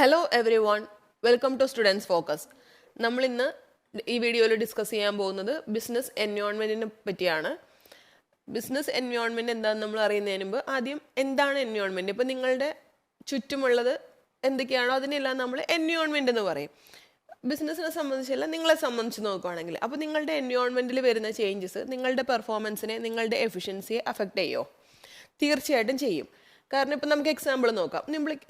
Hello everyone, welcome to Students Focus. നമ്മൾ ഇന്ന് ഈ വീഡിയോയിൽ ഡിസ്കസ് ചെയ്യാൻ പോകുന്നത് ബിസിനസ് എൻവയോൺമെന്റിനെ പറ്റിയാണ്. ബിസിനസ് എൻവയോൺമെന്റ് എന്താണെന്ന് നമ്മൾ അറിയുന്നതിന് മുമ്പ് ആദ്യം എന്താണ് എൻവയോൺമെന്റ്? ഇപ്പോൾ നിങ്ങളുടെ ചുറ്റുമുള്ളത് എന്തൊക്കെയാണോ അതിനെല്ലാം നമ്മൾ എൻവയോൺമെന്റ് എന്ന് പറയും. ബിസിനസ്സിനെ സംബന്ധിച്ചല്ല, നിങ്ങളെ സംബന്ധിച്ച് നോക്കുകയാണെങ്കിൽ അപ്പോൾ നിങ്ങളുടെ എൻവയോൺമെന്റിൽ വരുന്ന ചേഞ്ചസ് നിങ്ങളുടെ പെർഫോമൻസിനെ, നിങ്ങളുടെ എഫിഷ്യൻസിയെ അഫക്റ്റ് ചെയ്യുമോ? തീർച്ചയായിട്ടും ചെയ്യും. കാരണം ഇപ്പോൾ നമുക്ക് എക്സാമ്പിൾ നോക്കാം.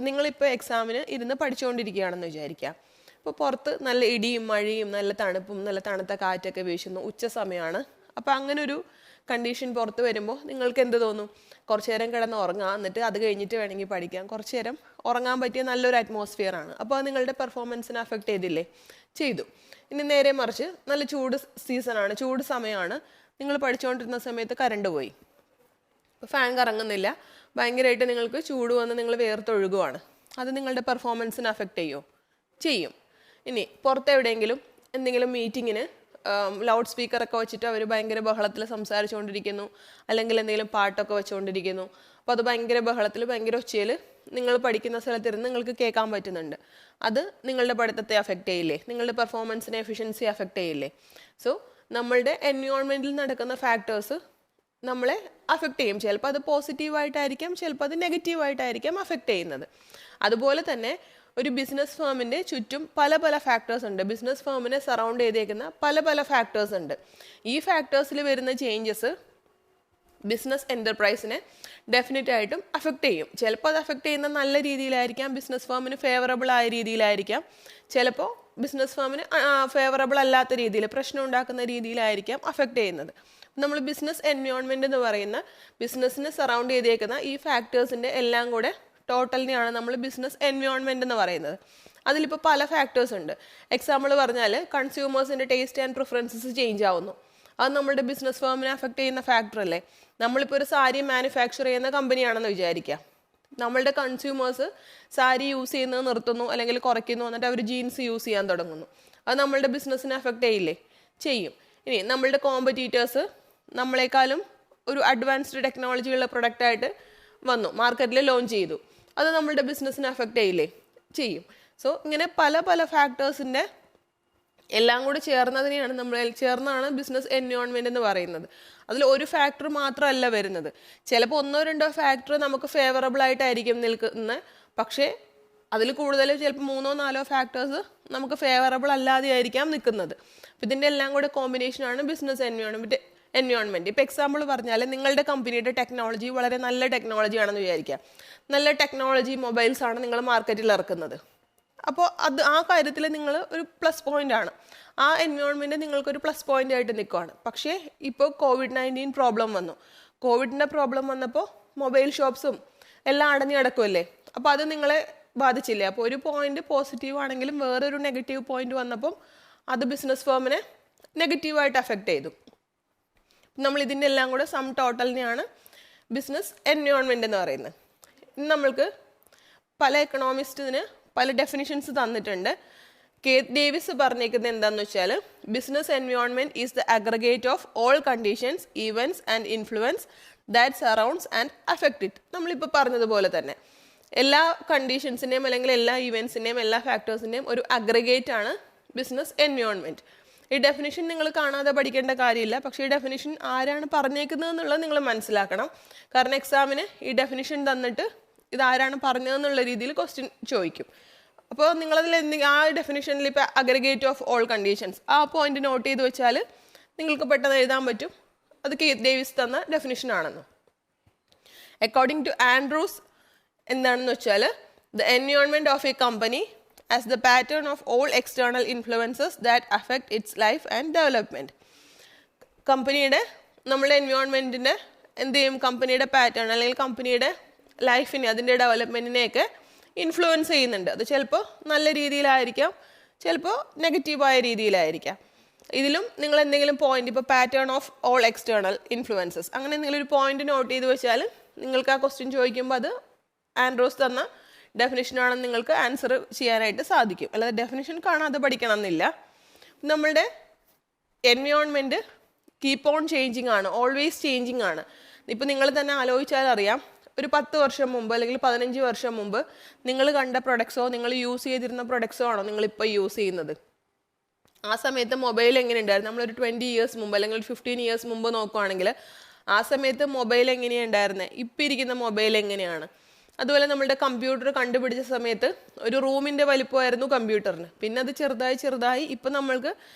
നിങ്ങളിപ്പോൾ എക്സാമിന് ഇരുന്ന് പഠിച്ചുകൊണ്ടിരിക്കുകയാണെന്ന് വിചാരിക്കാം. ഇപ്പോൾ പുറത്ത് നല്ല ഇടിയും മഴയും നല്ല തണുപ്പും നല്ല തണുത്ത കാറ്റൊക്കെ വീശുന്നു, ഉച്ച സമയമാണ്. അപ്പോൾ അങ്ങനെ ഒരു കണ്ടീഷൻ പുറത്ത് വരുമ്പോൾ നിങ്ങൾക്ക് എന്ത് തോന്നും? കുറച്ച് നേരം കിടന്ന് ഉറങ്ങാം, എന്നിട്ട് അത് കഴിഞ്ഞിട്ട് വേണമെങ്കിൽ പഠിക്കാം. കുറച്ച് നേരം ഉറങ്ങാൻ പറ്റിയ നല്ലൊരു അറ്റ്മോസ്ഫിയറാണ്. അപ്പോൾ അത് നിങ്ങളുടെ പെർഫോമൻസിനെ അഫക്റ്റ് ചെയ്തില്ലേ? ചെയ്തു. ഇനി നേരെ മറിച്ച് നല്ല ചൂട് സീസണാണ്, ചൂട് സമയമാണ്. നിങ്ങൾ പഠിച്ചുകൊണ്ടിരുന്ന സമയത്ത് കറണ്ട് പോയി, ഇപ്പോൾ ഫാൻ കറങ്ങുന്നില്ല, ഭയങ്കരമായിട്ട് നിങ്ങൾക്ക് ചൂട് വന്ന് നിങ്ങൾ വേർത്തൊഴുകുവാണ്. അത് നിങ്ങളുടെ പെർഫോമൻസിനെ അഫക്റ്റ് ചെയ്യുമോ? ചെയ്യും. ഇനി പുറത്തെവിടെയെങ്കിലും എന്തെങ്കിലും മീറ്റിങ്ങിന് ലൗഡ് സ്പീക്കറൊക്കെ വെച്ചിട്ട് അവർ ഭയങ്കര ബഹളത്തിൽ സംസാരിച്ചുകൊണ്ടിരിക്കുന്നു, അല്ലെങ്കിൽ എന്തെങ്കിലും പാട്ടൊക്കെ വെച്ചുകൊണ്ടിരിക്കുന്നു. അപ്പോൾ അത് ഭയങ്കര ബഹളത്തിൽ ഭയങ്കര ഒച്ചയിൽ നിങ്ങൾ പഠിക്കുന്ന സ്ഥലത്തിരുന്ന് നിങ്ങൾക്ക് കേൾക്കാൻ പറ്റുന്നുണ്ട്. അത് നിങ്ങളുടെ പഠിത്തത്തെ അഫക്റ്റ് ചെയ്യില്ലേ? നിങ്ങളുടെ പെർഫോമൻസിനെ, എഫിഷ്യൻസി അഫക്റ്റ് ചെയ്യില്ലേ? സോ നമ്മളുടെ എൻവയോൺമെൻറ്റിൽ നടക്കുന്ന ഫാക്ടേഴ്സ് നമ്മളെ അഫക്റ്റ് ചെയ്യും. ചിലപ്പോൾ അത് പോസിറ്റീവായിട്ടായിരിക്കാം, ചിലപ്പോൾ അത് നെഗറ്റീവായിട്ടായിരിക്കാം അഫക്റ്റ് ചെയ്യുന്നത്. അതുപോലെ തന്നെ ഒരു ബിസിനസ് ഫേമിൻ്റെ ചുറ്റും പല പല ഫാക്ടേഴ്സ് ഉണ്ട്. ബിസിനസ് ഫേമിനെ സറൗണ്ട് ചെയ്തേക്കുന്ന പല പല ഫാക്ടേഴ്സ് ഉണ്ട്. ഈ ഫാക്ടേഴ്സിൽ വരുന്ന ചേഞ്ചസ് ബിസിനസ് എൻ്റർപ്രൈസിനെ ഡെഫിനറ്റ് ആയിട്ടും അഫക്റ്റ് ചെയ്യും. ചിലപ്പോൾ അത് അഫക്റ്റ് ചെയ്യുന്ന നല്ല രീതിയിലായിരിക്കാം, ബിസിനസ് ഫേമിന് ഫേവറബിൾ ആയ രീതിയിലായിരിക്കാം. ചിലപ്പോൾ ബിസിനസ് ഫേമിന് ഫേവറബിൾ അല്ലാത്ത രീതിയിൽ, പ്രശ്നം ഉണ്ടാക്കുന്ന രീതിയിലായിരിക്കാം അഫക്റ്റ് ചെയ്യുന്നത്. നമ്മൾ ബിസിനസ് എൻവയോൺമെൻറ്റ് എന്ന് പറയുന്ന ബിസിനസ്സിനെ സറൗണ്ട് ചെയ്തേക്കുന്ന ഈ ഫാക്ടേഴ്സിൻ്റെ എല്ലാം കൂടെ ടോട്ടലിനെയാണ് നമ്മൾ ബിസിനസ് എൻവയോൺമെൻറ്റ് എന്ന് പറയുന്നത്. അതിലിപ്പോൾ പല ഫാക്ടേഴ്സ് ഉണ്ട്. എക്സാമ്പിൾ പറഞ്ഞാൽ കൺസ്യൂമേഴ്സിൻ്റെ ടേസ്റ്റ് ആൻഡ് പ്രിഫറൻസസ് ചേഞ്ച് ആവുന്നു. അത് നമ്മുടെ ബിസിനസ് ഫേമിനെ അഫക്റ്റ് ചെയ്യുന്ന ഫാക്ടർ അല്ലേ? നമ്മളിപ്പോൾ ഒരു സാരി മാനുഫാക്ചർ ചെയ്യുന്ന കമ്പനിയാണെന്ന് വിചാരിക്കാം. നമ്മളുടെ കൺസ്യൂമേഴ്സ് സാരി യൂസ് ചെയ്യുന്നത് നിർത്തുന്നു അല്ലെങ്കിൽ കുറയ്ക്കുന്നു, എന്നിട്ട് അവർ ജീൻസ് യൂസ് ചെയ്യാൻ തുടങ്ങുന്നു. അത് നമ്മളുടെ ബിസിനസ്സിനെ അഫക്റ്റ് ചെയ്യില്ലേ? ചെയ്യും. ഇനി നമ്മളുടെ കോമ്പറ്റീറ്റേഴ്സ് നമ്മളെക്കാളും ഒരു അഡ്വാൻസ്ഡ് ടെക്നോളജിയുള്ള പ്രൊഡക്റ്റായിട്ട് വന്നു, മാർക്കറ്റിൽ ലോഞ്ച് ചെയ്തു. അത് നമ്മളുടെ ബിസിനസ്സിനെ അഫക്റ്റ് ചെയ്യില്ലേ? ചെയ്യും. സോ ഇങ്ങനെ പല പല ഫാക്ടേഴ്സിൻ്റെ എല്ലാം കൂടി ചേർന്നാണ് ബിസിനസ് എൻവയോൺമെൻറ്റ് എന്ന് പറയുന്നത്. അതിൽ ഒരു ഫാക്ടർ മാത്രമല്ല വരുന്നത്. ചിലപ്പോൾ ഒന്നോ രണ്ടോ ഫാക്ടർ നമുക്ക് ഫേവറബിൾ ആയിട്ടായിരിക്കും നിൽക്കുന്നത്, പക്ഷേ അതിൽ കൂടുതൽ ചിലപ്പോൾ 3-4 ഫാക്ടേഴ്സ് നമുക്ക് ഫേവറബിൾ അല്ലാതെ ആയിരിക്കാം നിൽക്കുന്നത്. അപ്പോൾ ഇതിൻ്റെ എല്ലാം കൂടെ കോമ്പിനേഷനാണ് ബിസിനസ് എൻവയോൺമെൻറ്റ്. ഇപ്പോൾ എക്സാമ്പിൾ പറഞ്ഞാൽ നിങ്ങളുടെ കമ്പനിയുടെ ടെക്നോളജി വളരെ നല്ല ടെക്നോളജി ആണെന്ന് വിചാരിക്കാം. നല്ല ടെക്നോളജി മൊബൈൽസ് ആണ് നിങ്ങൾ മാർക്കറ്റിൽ ഇറക്കുന്നത്. അപ്പോൾ ആ കാര്യത്തിൽ നിങ്ങൾ ഒരു പ്ലസ് പോയിന്റ് ആണ്. ആ എൻവയോൺമെൻറ്റ് നിങ്ങൾക്കൊരു പ്ലസ് പോയിന്റ് ആയിട്ട് നിൽക്കുകയാണ്. പക്ഷേ ഇപ്പോൾ COVID-19 പ്രോബ്ലം വന്നു. കോവിഡിൻ്റെ പ്രോബ്ലം വന്നപ്പോൾ മൊബൈൽ ഷോപ്സും എല്ലാം അടഞ്ഞു കിടക്കുമല്ലേ? അപ്പോൾ അത് നിങ്ങളെ ബാധിച്ചില്ലേ? അപ്പോൾ ഒരു പോയിന്റ് പോസിറ്റീവ് ആണെങ്കിലും വേറൊരു നെഗറ്റീവ് പോയിന്റ് വന്നപ്പം അത് ബിസിനസ് ഫേമിനെ നെഗറ്റീവായിട്ട് അഫക്റ്റ് ചെയ്തു. നമ്മൾ ഇതിൻ്റെ എല്ലാം കൂടെ സം ടോട്ടലിനെയാണ് ബിസിനസ് എൻവയോൺമെൻറ്റ് എന്ന് പറയുന്നത്. ഇന്ന് നമ്മൾക്ക് പല എക്കണോമിസ്റ്റിന് പല ഡെഫിനിഷൻസ് തന്നിട്ടുണ്ട്. കേത്ത് ഡേവിസ് പറഞ്ഞേക്കുന്നത് എന്താണെന്ന് വെച്ചാൽ, business environment is the aggregate of all conditions, events and influence that surrounds and affect it. നമ്മളിപ്പോൾ പറഞ്ഞതുപോലെ തന്നെ എല്ലാ കണ്ടീഷൻസിൻ്റെയും അല്ലെങ്കിൽ എല്ലാ ഇവൻറ്റ്സിൻ്റെയും എല്ലാ ഫാക്ടേഴ്സിൻ്റെയും ഒരു അഗ്രഗേറ്റ് ആണ് ബിസിനസ് എൻവയോൺമെൻറ്റ്. ഈ ഡെഫിനിഷൻ നിങ്ങൾ കാണാതെ പഠിക്കേണ്ട കാര്യമില്ല, പക്ഷേ ഈ ഡെഫിനിഷൻ ആരാണ് പറഞ്ഞേക്കുന്നത് എന്നുള്ളത് നിങ്ങൾ മനസ്സിലാക്കണം. കാരണം എക്സാമിന് ഈ ഡെഫിനിഷൻ തന്നിട്ട് ഇതാരാണ് പറഞ്ഞതെന്നുള്ള രീതിയിൽ ക്വസ്റ്റ്യൻ ചോദിക്കും. അപ്പോൾ നിങ്ങളതിൽ ആ ഡെഫിനിഷനിൽ ഇപ്പോൾ അഗ്രഗേറ്റ് ഓഫ് ഓൾ കണ്ടീഷൻസ് ആ പോയിന്റ് നോട്ട് ചെയ്ത് വെച്ചാൽ നിങ്ങൾക്ക് പെട്ടെന്ന് എഴുതാൻ പറ്റും അത് കേത്ത് ഡേവിസ് തന്ന ഡെഫിനിഷൻ ആണെന്ന്. അക്കോർഡിംഗ് ടു ആൻഡ്രൂസ് എന്താണെന്ന് വെച്ചാൽ, the environment of A company as the pattern of all external influences that affect its life and development. കമ്പനിയുടെ നമ്മുടെ എൻവയോൺമെൻറ്റിൻ്റെ എന്ത് ചെയ്യും? കമ്പനിയുടെ പാറ്റേൺ അല്ലെങ്കിൽ കമ്പനിയുടെ ലൈഫിനെ, അതിൻ്റെ ഡെവലപ്മെൻറ്റിനെയൊക്കെ ഇൻഫ്ലുവൻസ് ചെയ്യുന്നുണ്ട്. അത് ചിലപ്പോൾ നല്ല രീതിയിലായിരിക്കാം, ചിലപ്പോൾ നെഗറ്റീവായ രീതിയിലായിരിക്കാം. ഇതിലും നിങ്ങൾ എന്തെങ്കിലും പോയിന്റ്, ഇപ്പോൾ pattern of all external influences, അങ്ങനെ എന്തെങ്കിലും ഒരു പോയിന്റ് നോട്ട് ചെയ്ത് വെച്ചാൽ നിങ്ങൾക്ക് ആ ക്വസ്റ്റ്യൻ ചോദിക്കുമ്പോൾ അത് ആൻഡ്രോസ് തന്ന ഡെഫിനിഷനാണെന്ന് നിങ്ങൾക്ക് ആൻസർ ചെയ്യാനായിട്ട് സാധിക്കും. അല്ലാതെ ഡെഫിനിഷൻ കാണാതെ പഠിക്കണം എന്നില്ല. നമ്മളുടെ എൻവയോൺമെൻറ്റ് കീപ്പ് ഓൺ ചേഞ്ചിങ് ആണ്, ഓൾവേസ് ചേഞ്ചിങ് ആണ്. ഇപ്പോൾ നിങ്ങൾ തന്നെ ആലോചിച്ചാൽ അറിയാം, ഒരു 10 വർഷം മുമ്പ് അല്ലെങ്കിൽ 15 വർഷം മുമ്പ് നിങ്ങൾ കണ്ട പ്രൊഡക്ട്സോ നിങ്ങൾ യൂസ് ചെയ്തിരുന്ന പ്രൊഡക്ട്സോ ആണോ നിങ്ങളിപ്പോൾ യൂസ് ചെയ്യുന്നത്? ആ സമയത്ത് മൊബൈൽ എങ്ങനെ ഉണ്ടായിരുന്നു? നമ്മളൊരു 20 ഇയേഴ്സ് മുമ്പ് അല്ലെങ്കിൽ 15 ഇയേഴ്സ് മുമ്പ് നോക്കുവാണെങ്കിൽ ആ സമയത്ത് മൊബൈൽ എങ്ങനെയാണ് ഉണ്ടായിരുന്നത്, ഇപ്പം ഇരിക്കുന്ന മൊബൈൽ എങ്ങനെയാണ്? അതുപോലെ നമ്മളുടെ കമ്പ്യൂട്ടർ കണ്ടുപിടിച്ച സമയത്ത് ഒരു റൂമിൻ്റെ വലിപ്പമായിരുന്നു കമ്പ്യൂട്ടറിന്. പിന്നെ അത് ചെറുതായി ചെറുതായി ഇപ്പം നമ്മൾക്ക്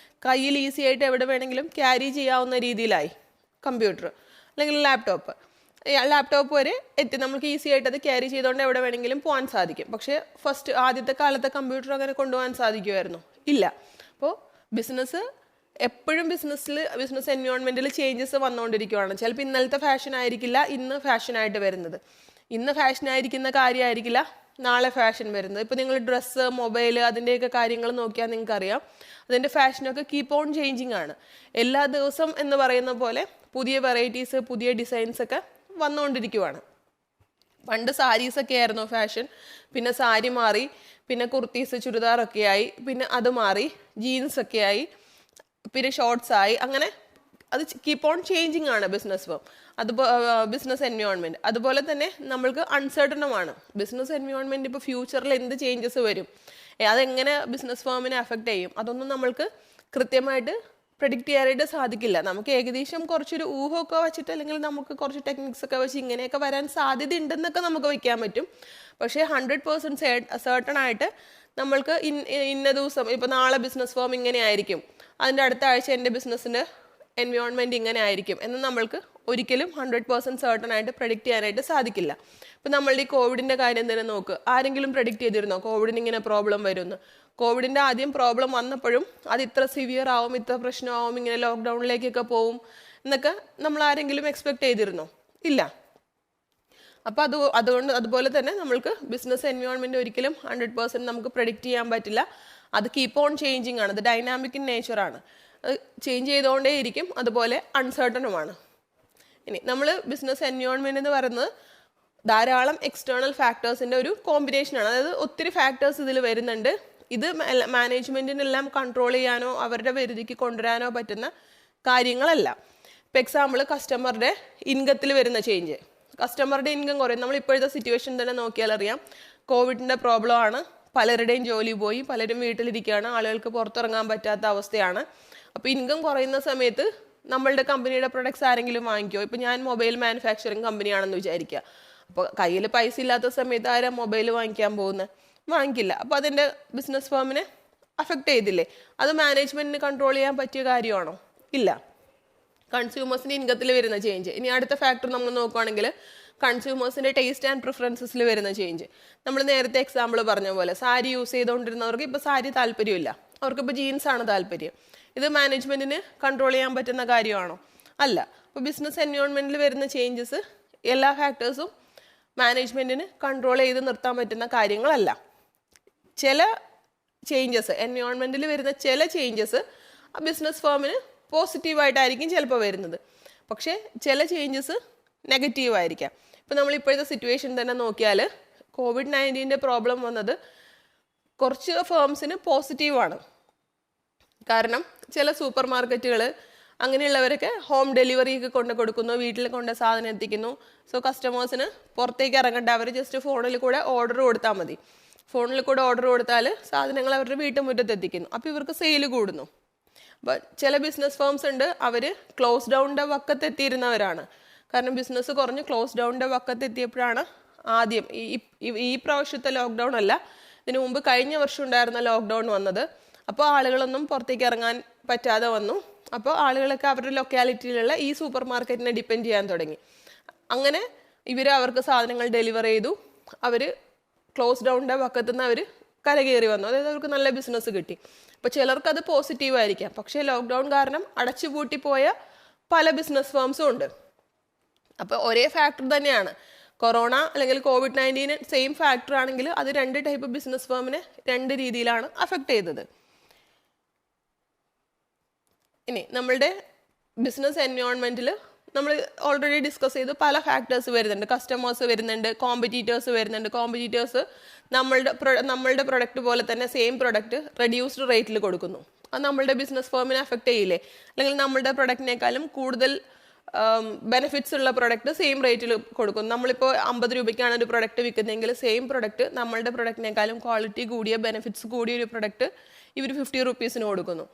കയ്യിൽ ഈസി ആയിട്ട് എവിടെ വേണമെങ്കിലും ക്യാരി ചെയ്യാവുന്ന രീതിയിലായി കമ്പ്യൂട്ടർ അല്ലെങ്കിൽ ലാപ്ടോപ്പ് വരെ എത്തി. നമുക്ക് ഈസി ആയിട്ട് അത് ക്യാരി ചെയ്തുകൊണ്ട് എവിടെ വേണമെങ്കിലും പോകാൻ സാധിക്കും. പക്ഷേ ആദ്യത്തെ കാലത്തെ കമ്പ്യൂട്ടർ അങ്ങനെ കൊണ്ടുപോകാൻ സാധിക്കുമായിരുന്നു? ഇല്ല. അപ്പോൾ എപ്പോഴും ബിസിനസ് എൻവയോൺമെൻറ്റിൽ ചേഞ്ചസ് വന്നുകൊണ്ടിരിക്കുകയാണ്. ചിലപ്പോൾ ഇന്നലത്തെ ഫാഷൻ ആയിരിക്കില്ല ഇന്ന് ഫാഷനായിട്ട് വരുന്നത്, ഇന്ന് ഫാഷനായിരിക്കുന്ന കാര്യമായിരിക്കില്ല നാളെ ഫാഷൻ വരുന്നത്. ഇപ്പോൾ നിങ്ങൾ ഡ്രസ്സ്, മൊബൈൽ, അതിൻ്റെയൊക്കെ കാര്യങ്ങൾ നോക്കിയാൽ നിങ്ങൾക്കറിയാം അതിൻ്റെ ഫാഷനൊക്കെ കീപ്പ് ഓൺ ചേഞ്ചിങ് ആണ്. എല്ലാ ദിവസം എന്ന് പറയുന്ന പോലെ പുതിയ വെറൈറ്റീസ്, പുതിയ ഡിസൈൻസ് ഒക്കെ വന്നുകൊണ്ടിരിക്കുവാണ്. പണ്ട് സാരീസൊക്കെ ആയിരുന്നു ഫാഷൻ, പിന്നെ സാരി മാറി, പിന്നെ കുർത്തീസ്, ചുരിദാറൊക്കെ ആയി, പിന്നെ അത് മാറി ജീൻസൊക്കെ ആയി, പിന്നെ ഷോർട്സ് ആയി. അങ്ങനെ അത് കീപ്പ് ഓൺ ചേഞ്ചിങ് ആണ് ബിസിനസ് എൻവയോൺമെൻറ്റ്. അതുപോലെ തന്നെ നമ്മൾക്ക് അൺസർട്ടനുമാണ് ബിസിനസ് എൻവയോൺമെൻറ്റ്. ഇപ്പോൾ ഫ്യൂച്ചറിൽ എന്ത് ചേഞ്ചസ് വരും, അതെങ്ങനെ ബിസിനസ് ഫേമിനെ അഫക്റ്റ് ചെയ്യും, അതൊന്നും നമ്മൾക്ക് കൃത്യമായിട്ട് പ്രെഡിക്റ്റ് ചെയ്യാനായിട്ട് സാധിക്കില്ല. നമുക്ക് ഏകദേശം കുറച്ചൊരു ഊഹമൊക്കെ വെച്ചിട്ട് അല്ലെങ്കിൽ നമുക്ക് കുറച്ച് ടെക്നിക്സ് ഒക്കെ വെച്ച് ഇങ്ങനെയൊക്കെ വരാൻ സാധ്യത ഉണ്ടെന്നൊക്കെ നമുക്ക് വയ്ക്കാൻ പറ്റും. പക്ഷേ 100% സർട്ടൺ ആയിട്ട് നമ്മൾക്ക് ഇന്ന ദിവസം ഇപ്പോൾ നാളെ ബിസിനസ് ഫേം ഇങ്ങനെ ആയിരിക്കും, അതിൻ്റെ അടുത്ത ആഴ്ച എൻ്റെ ബിസിനസ്സിൻ്റെ എൻവയോൺമെൻറ്റ് ഇങ്ങനെ ആയിരിക്കും എന്ന് നമ്മൾക്ക് ഒരിക്കലും 100% സർട്ടൺ ആയിട്ട് പ്രെഡിക്റ്റ് ചെയ്യാനായിട്ട് സാധിക്കില്ല. ഇപ്പം നമ്മളുടെ ഈ കോവിഡിൻ്റെ കാര്യം തന്നെ നോക്ക്. ആരെങ്കിലും പ്രെഡിക്റ്റ് ചെയ്തിരുന്നോ കോവിഡിന് ഇങ്ങനെ പ്രോബ്ലം വരുമെന്ന്? കോവിഡിൻ്റെ ആദ്യം പ്രോബ്ലം വന്നപ്പോഴും അത് ഇത്ര സിവിയർ ആവും, ഇത്ര പ്രശ്നമാവും, ഇങ്ങനെ ലോക്ക്ഡൗണിലേക്കൊക്കെ പോവും എന്നൊക്കെ നമ്മൾ ആരെങ്കിലും എക്സ്പെക്ട് ചെയ്തിരുന്നോ? ഇല്ല. അപ്പോൾ അതുപോലെ തന്നെ നമ്മൾക്ക് ബിസിനസ് എൻവയോൺമെൻറ്റ് ഒരിക്കലും 100% നമുക്ക് പ്രെഡിക്റ്റ് ചെയ്യാൻ പറ്റില്ല. അത് കീപ്പ് ഓൺ ചേഞ്ചിങ് ആണ്, അത് ഡൈനാമിക് ഇൻ നേച്ചറാണ്, അത് ചേഞ്ച് ചെയ്തുകൊണ്ടേയിരിക്കും. അതുപോലെ അൺസർട്ടനുമാണ്. ഇനി നമ്മൾ ബിസിനസ് എൻവയോൺമെൻറ്റ് എന്ന് പറയുന്നത് ധാരാളം എക്സ്റ്റേണൽ ഫാക്ടേഴ്സിൻ്റെ ഒരു കോമ്പിനേഷനാണ്. അതായത് ഒത്തിരി ഫാക്ടേഴ്സ് ഇതിൽ വരുന്നുണ്ട്. ഇത് മാനേജ്മെൻറ്റിനെല്ലാം കൺട്രോൾ ചെയ്യാനോ അവരുടെ പരിധിക്ക് കൊണ്ടുവരാനോ പറ്റുന്ന കാര്യങ്ങളല്ല. ഇപ്പോൾ എക്സാമ്പിൾ കസ്റ്റമറുടെ ഇൻകത്തിൽ വരുന്ന ചേഞ്ച്. കസ്റ്റമറുടെ ഇൻകം കുറയും. നമ്മൾ ഇപ്പോഴത്തെ സിറ്റുവേഷൻ തന്നെ നോക്കിയാൽ അറിയാം, കോവിഡിൻ്റെ പ്രോബ്ലം ആണ്, പലരുടെയും ജോലി പോയി, പലരും വീട്ടിലിരിക്കുകയാണ്, ആളുകൾക്ക് പുറത്തിറങ്ങാൻ പറ്റാത്ത അവസ്ഥയാണ്. അപ്പോൾ ഇൻകം കുറയുന്ന സമയത്ത് നമ്മളുടെ കമ്പനിയുടെ പ്രൊഡക്ട്സ് ആരെങ്കിലും വാങ്ങിക്കുമോ? ഇപ്പോൾ ഞാൻ മൊബൈൽ മാനുഫാക്ചറിങ് കമ്പനിയാണെന്ന് വിചാരിക്കുക. അപ്പോൾ കയ്യിൽ പൈസ ഇല്ലാത്ത സമയത്ത് ആരാ മൊബൈൽ വാങ്ങിക്കാൻ പോകുന്നത്? വാങ്ങിക്കില്ല. അപ്പോൾ അതിൻ്റെ ബിസിനസ് ഫേമിനെ അഫക്റ്റ് ചെയ്തില്ലേ? അത് മാനേജ്മെൻറ്റിന് കൺട്രോൾ ചെയ്യാൻ പറ്റിയ കാര്യമാണോ? ഇല്ല. കൺസ്യൂമേഴ്സിൻ്റെ ഇൻകത്തിൽ വരുന്ന ചേഞ്ച്. ഇനി അടുത്ത ഫാക്ടർ നമ്മൾ നോക്കുകയാണെങ്കിൽ കൺസ്യൂമേഴ്സിൻ്റെ ടേസ്റ്റ് ആൻഡ് പ്രിഫറൻസസിൽ വരുന്ന ചേഞ്ച്. നമ്മൾ നേരത്തെ എക്സാമ്പിൾ പറഞ്ഞ പോലെ സാരി യൂസ് ചെയ്തുകൊണ്ടിരുന്നവർക്ക് ഇപ്പോൾ സാരി താല്പര്യമില്ല, അവർക്കിപ്പോൾ ജീൻസാണ് താല്പര്യം. ഇത് മാനേജ്മെൻറ്റിന് കൺട്രോൾ ചെയ്യാൻ പറ്റുന്ന കാര്യമാണോ? അല്ല. അപ്പോൾ ബിസിനസ് എൻവയോൺമെൻറ്റിൽ വരുന്ന ചേഞ്ചസ് എല്ലാ ഫാക്ടേഴ്സും മാനേജ്മെൻറ്റിന് കൺട്രോൾ ചെയ്ത് നിർത്താൻ പറ്റുന്ന കാര്യങ്ങളല്ല. ചില ചേഞ്ചസ്, എൻവയോൺമെൻറ്റിൽ വരുന്ന ചില ചേഞ്ചസ് ബിസിനസ് ഫേമിന് പോസിറ്റീവായിട്ടായിരിക്കും ചിലപ്പോൾ വരുന്നത്, പക്ഷേ ചില ചേഞ്ചസ് നെഗറ്റീവായിരിക്കാം. ഇപ്പോൾ നമ്മൾ ഇപ്പോഴത്തെ സിറ്റുവേഷൻ തന്നെ നോക്കിയാൽ COVID-19 പ്രോബ്ലം വന്നത് കുറച്ച് ഫേംസിന് പോസിറ്റീവാണ്. കാരണം ചില സൂപ്പർ മാർക്കറ്റുകൾ അങ്ങനെയുള്ളവരൊക്കെ ഹോം ഡെലിവറിയൊക്കെ കൊണ്ട് കൊടുക്കുന്നു, വീട്ടിൽ കൊണ്ട് സാധനം എത്തിക്കുന്നു. സോ കസ്റ്റമേഴ്സിന് പുറത്തേക്ക് ഇറങ്ങേണ്ട, അവർ ജസ്റ്റ് ഫോണിൽ കൂടെ ഓർഡർ കൊടുത്താൽ മതി. ഫോണിൽ കൂടെ ഓർഡർ കൊടുത്താൽ സാധനങ്ങൾ അവരുടെ വീട്ടുമുറ്റത്ത് എത്തിക്കുന്നു. അപ്പോൾ ഇവർക്ക് സെയിൽ കൂടുന്നു. അപ്പോൾ ചില ബിസിനസ് ഫേംസ് ഉണ്ട്, അവർ ക്ലോസ് ഡൗണിൻ്റെ വക്കത്തെത്തിയിരുന്നവരാണ്. കാരണം ബിസിനസ് കുറഞ്ഞ് ക്ലോസ് ഡൗണിൻ്റെ വക്കത്തെത്തിയപ്പോഴാണ് ആദ്യം ഈ പ്രാവശ്യത്തെ ലോക്ക്ഡൗൺ അല്ല, ഇതിനു മുമ്പ് കഴിഞ്ഞ വർഷം ഉണ്ടായിരുന്ന ലോക്ക്ഡൗൺ വന്നത്. അപ്പോൾ ആളുകളൊന്നും പുറത്തേക്ക് ഇറങ്ങാൻ പറ്റാതെ വന്നു. അപ്പോൾ ആളുകളൊക്കെ അവരുടെ ലൊക്കാലിറ്റിയിലുള്ള ഈ സൂപ്പർ മാർക്കറ്റിനെ ഡിപ്പെൻഡ് ചെയ്യാൻ തുടങ്ങി. അങ്ങനെ അവർക്ക് സാധനങ്ങൾ ഡെലിവർ ചെയ്തു. അവർ ക്ലോസ് ഡൗണിൻ്റെ വക്കത്തുനിന്ന് അവർ കരകയറി വന്നു. അതായത് അവർക്ക് നല്ല ബിസിനസ് കിട്ടി. അപ്പോൾ ചിലർക്ക് അത് പോസിറ്റീവായിരിക്കാം, പക്ഷേ ലോക്ക്ഡൗൺ കാരണം അടച്ചുപൂട്ടിപ്പോയ പല ബിസിനസ് ഫേംസും ഉണ്ട്. അപ്പോൾ ഒരേ ഫാക്ടർ തന്നെയാണ്. കൊറോണ അല്ലെങ്കിൽ COVID-19 സെയിം ഫാക്ടർ ആണെങ്കിൽ അത് രണ്ട് ടൈപ്പ് ബിസിനസ് ഫേമിനെ രണ്ട് രീതിയിലാണ് അഫക്റ്റ് ചെയ്തത്. ഇനി നമ്മളുടെ ബിസിനസ് എൻവയോൺമെൻറ്റിൽ നമ്മൾ ഓൾറെഡി ഡിസ്കസ് ചെയ്ത് പല ഫാക്ടേഴ്സ് വരുന്നുണ്ട്. കസ്റ്റമേഴ്സ് വരുന്നുണ്ട്, കോമ്പറ്റീറ്റേഴ്സ് വരുന്നുണ്ട്. കോമ്പറ്റീറ്റേഴ്സ് നമ്മളുടെ പ്രൊഡക്റ്റ് പോലെ തന്നെ സെയിം പ്രൊഡക്റ്റ് റെഡ്യൂസ്ഡ് റേറ്റിൽ കൊടുക്കുന്നു. അത് നമ്മളുടെ ബിസിനസ് ഫേമിനെ അഫക്റ്റ് ചെയ്യില്ലേ? അല്ലെങ്കിൽ നമ്മളുടെ പ്രൊഡക്റ്റിനേക്കാളും കൂടുതൽ ബെനിഫിറ്റ്സ് ഉള്ള പ്രൊഡക്റ്റ് സെയിം റേറ്റിൽ കൊടുക്കും. നമ്മളിപ്പോൾ 50 രൂപയ്ക്കാണ് ഒരു പ്രൊഡക്റ്റ് വിൽക്കുന്നതെങ്കിൽ സെയിം പ്രൊഡക്റ്റ് നമ്മളുടെ പ്രൊഡക്റ്റിനേക്കാളും ക്വാളിറ്റി കൂടിയ ബെനിഫിറ്റ്സ് കൂടിയ ഒരു പ്രൊഡക്റ്റ് ഇവർ 50 റുപ്പീസിന് കൊടുക്കുന്നു.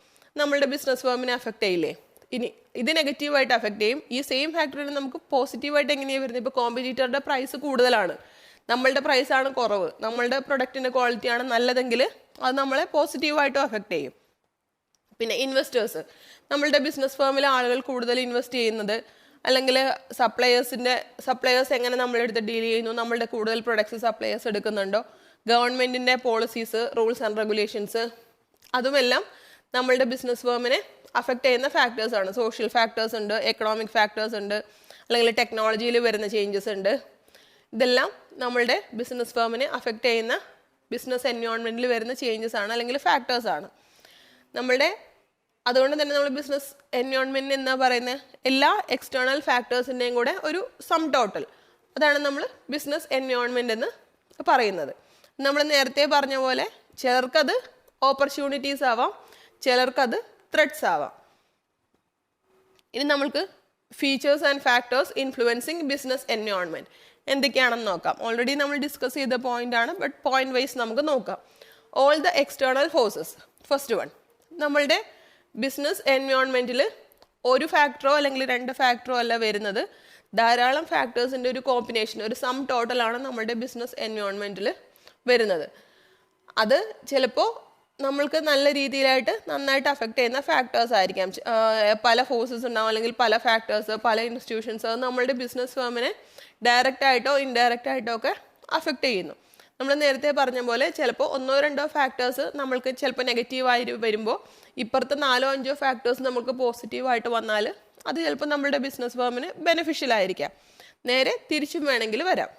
നമ്മളുടെ ബിസിനസ് ഫേമിനെ അഫക്റ്റ് ചെയ്യില്ലേ? ഇനി ഇത് നെഗറ്റീവായിട്ട് അഫക്റ്റ് ചെയ്യും. ഈ സെയിം ഫാക്ടറിന് നമുക്ക് പോസിറ്റീവായിട്ട് എങ്ങനെയാണ് വരുന്നത്? ഇപ്പോൾ കോമ്പറ്റീറ്ററുടെ പ്രൈസ് കൂടുതലാണ്, നമ്മളുടെ പ്രൈസാണ് കുറവ്, നമ്മളുടെ പ്രൊഡക്റ്റിൻ്റെ ക്വാളിറ്റിയാണ് നല്ലതെങ്കിൽ അത് നമ്മളെ പോസിറ്റീവായിട്ടും അഫക്റ്റ് ചെയ്യും. പിന്നെ ഇൻവെസ്റ്റേഴ്സ്, നമ്മളുടെ ബിസിനസ് ഫേമിൽ ആളുകൾ കൂടുതൽ ഇൻവെസ്റ്റ് ചെയ്യുന്നത്, അല്ലെങ്കിൽ സപ്ലയേഴ്സ് എങ്ങനെ നമ്മളുടെ അടുത്ത് ഡീൽ ചെയ്യുന്നു, നമ്മളുടെ കൂടുതൽ പ്രൊഡക്ട്സ് സപ്ലയേഴ്സ് എടുക്കുന്നുണ്ടോ, ഗവൺമെൻറ്റിൻ്റെ പോളിസീസ്, റൂൾസ് ആൻഡ് റെഗുലേഷൻസ്, അതുമെല്ലാം നമ്മളുടെ ബിസിനസ് ഫേമിനെ അഫക്റ്റ് ചെയ്യുന്ന ഫാക്ടേഴ്സാണ്. സോഷ്യൽ ഫാക്ടേഴ്സ് ഉണ്ട്, എക്കണോമിക് ഫാക്ടേഴ്സ് ഉണ്ട്, അല്ലെങ്കിൽ ടെക്നോളജിയിൽ വരുന്ന ചേഞ്ചസ് ഉണ്ട്. ഇതെല്ലാം നമ്മളുടെ ബിസിനസ് ഫേമിനെ അഫക്റ്റ് ചെയ്യുന്ന ബിസിനസ് എൻവയോൺമെൻറ്റിൽ വരുന്ന ചേഞ്ചസ് ആണ്, അല്ലെങ്കിൽ ഫാക്ടേഴ്സാണ്. അതുകൊണ്ട് തന്നെ നമ്മൾ ബിസിനസ് എൻവയോൺമെൻറ്റ് എന്നാ പറയുന്നത്, എല്ലാ എക്സ്റ്റേണൽ ഫാക്ടേഴ്സിൻ്റെയും കൂടെ ഒരു സം ടോട്ടൽ, അതാണ് നമ്മൾ ബിസിനസ് എൻവയോൺമെൻറ്റ് എന്ന് പറയുന്നത്. നമ്മൾ നേരത്തെ പറഞ്ഞ പോലെ ചിലർക്കത് ഓപ്പർച്യൂണിറ്റീസ് ആവാം, ചിലർക്കത് ത്രെഡ്സ് ആവാം. ഇനി നമ്മൾക്ക് features and factors influencing business environment എന്തൊക്കെയാണെന്ന് നോക്കാം. ഓൾറെഡി നമ്മൾ ഡിസ്കസ് ചെയ്ത പോയിന്റ് ആണ്, ബട്ട് പോയിന്റ് വൈസ് നമുക്ക് നോക്കാം. All the external forces. First one, നമ്മളുടെ ബിസിനസ് എൻവയോൺമെൻറ്റിൽ ഒരു ഫാക്ടറോ അല്ലെങ്കിൽ 2 ഫാക്ടറോ അല്ല വരുന്നത്, ധാരാളം ഫാക്ടേഴ്സിൻ്റെ ഒരു കോമ്പിനേഷൻ, ഒരു സം ടോട്ടലാണ് നമ്മളുടെ ബിസിനസ് എൻവയോൺമെൻറ്റിൽ വരുന്നത്. അത് ചിലപ്പോൾ നമ്മൾക്ക് നല്ല രീതിയിലായിട്ട് നന്നായിട്ട് അഫക്റ്റ് ചെയ്യുന്ന ഫാക്ടേഴ്സ് ആയിരിക്കാം. പല ഫോഴ്സസ് ഉണ്ടാവും, അല്ലെങ്കിൽ പല ഫാക്ടേഴ്സ്, പല ഇൻസ്റ്റിറ്റ്യൂഷൻസ്, അത് നമ്മളുടെ ബിസിനസ് ഫേമിനെ ഡയറക്റ്റ് ആയിട്ടോ ഇൻഡയറക്റ്റ് ആയിട്ടോ ഒക്കെ അഫക്റ്റ് ചെയ്യുന്നു. നമ്മൾ നേരത്തെ പറഞ്ഞ പോലെ ചിലപ്പോൾ 1-2 ഫാക്ടേഴ്സ് നമ്മൾക്ക് ചിലപ്പോൾ നെഗറ്റീവായി വരുമ്പോൾ ഇപ്പുറത്തെ 4-5 ഫാക്ടേഴ്സ് നമുക്ക് പോസിറ്റീവായിട്ട് വന്നാൽ അത് ചിലപ്പോൾ നമ്മളുടെ ബിസിനസ് ഫേമിന് ബെനിഫിഷ്യൽ ആയിരിക്കാം. നേരെ തിരിച്ചും വേണമെങ്കിൽ വരാം.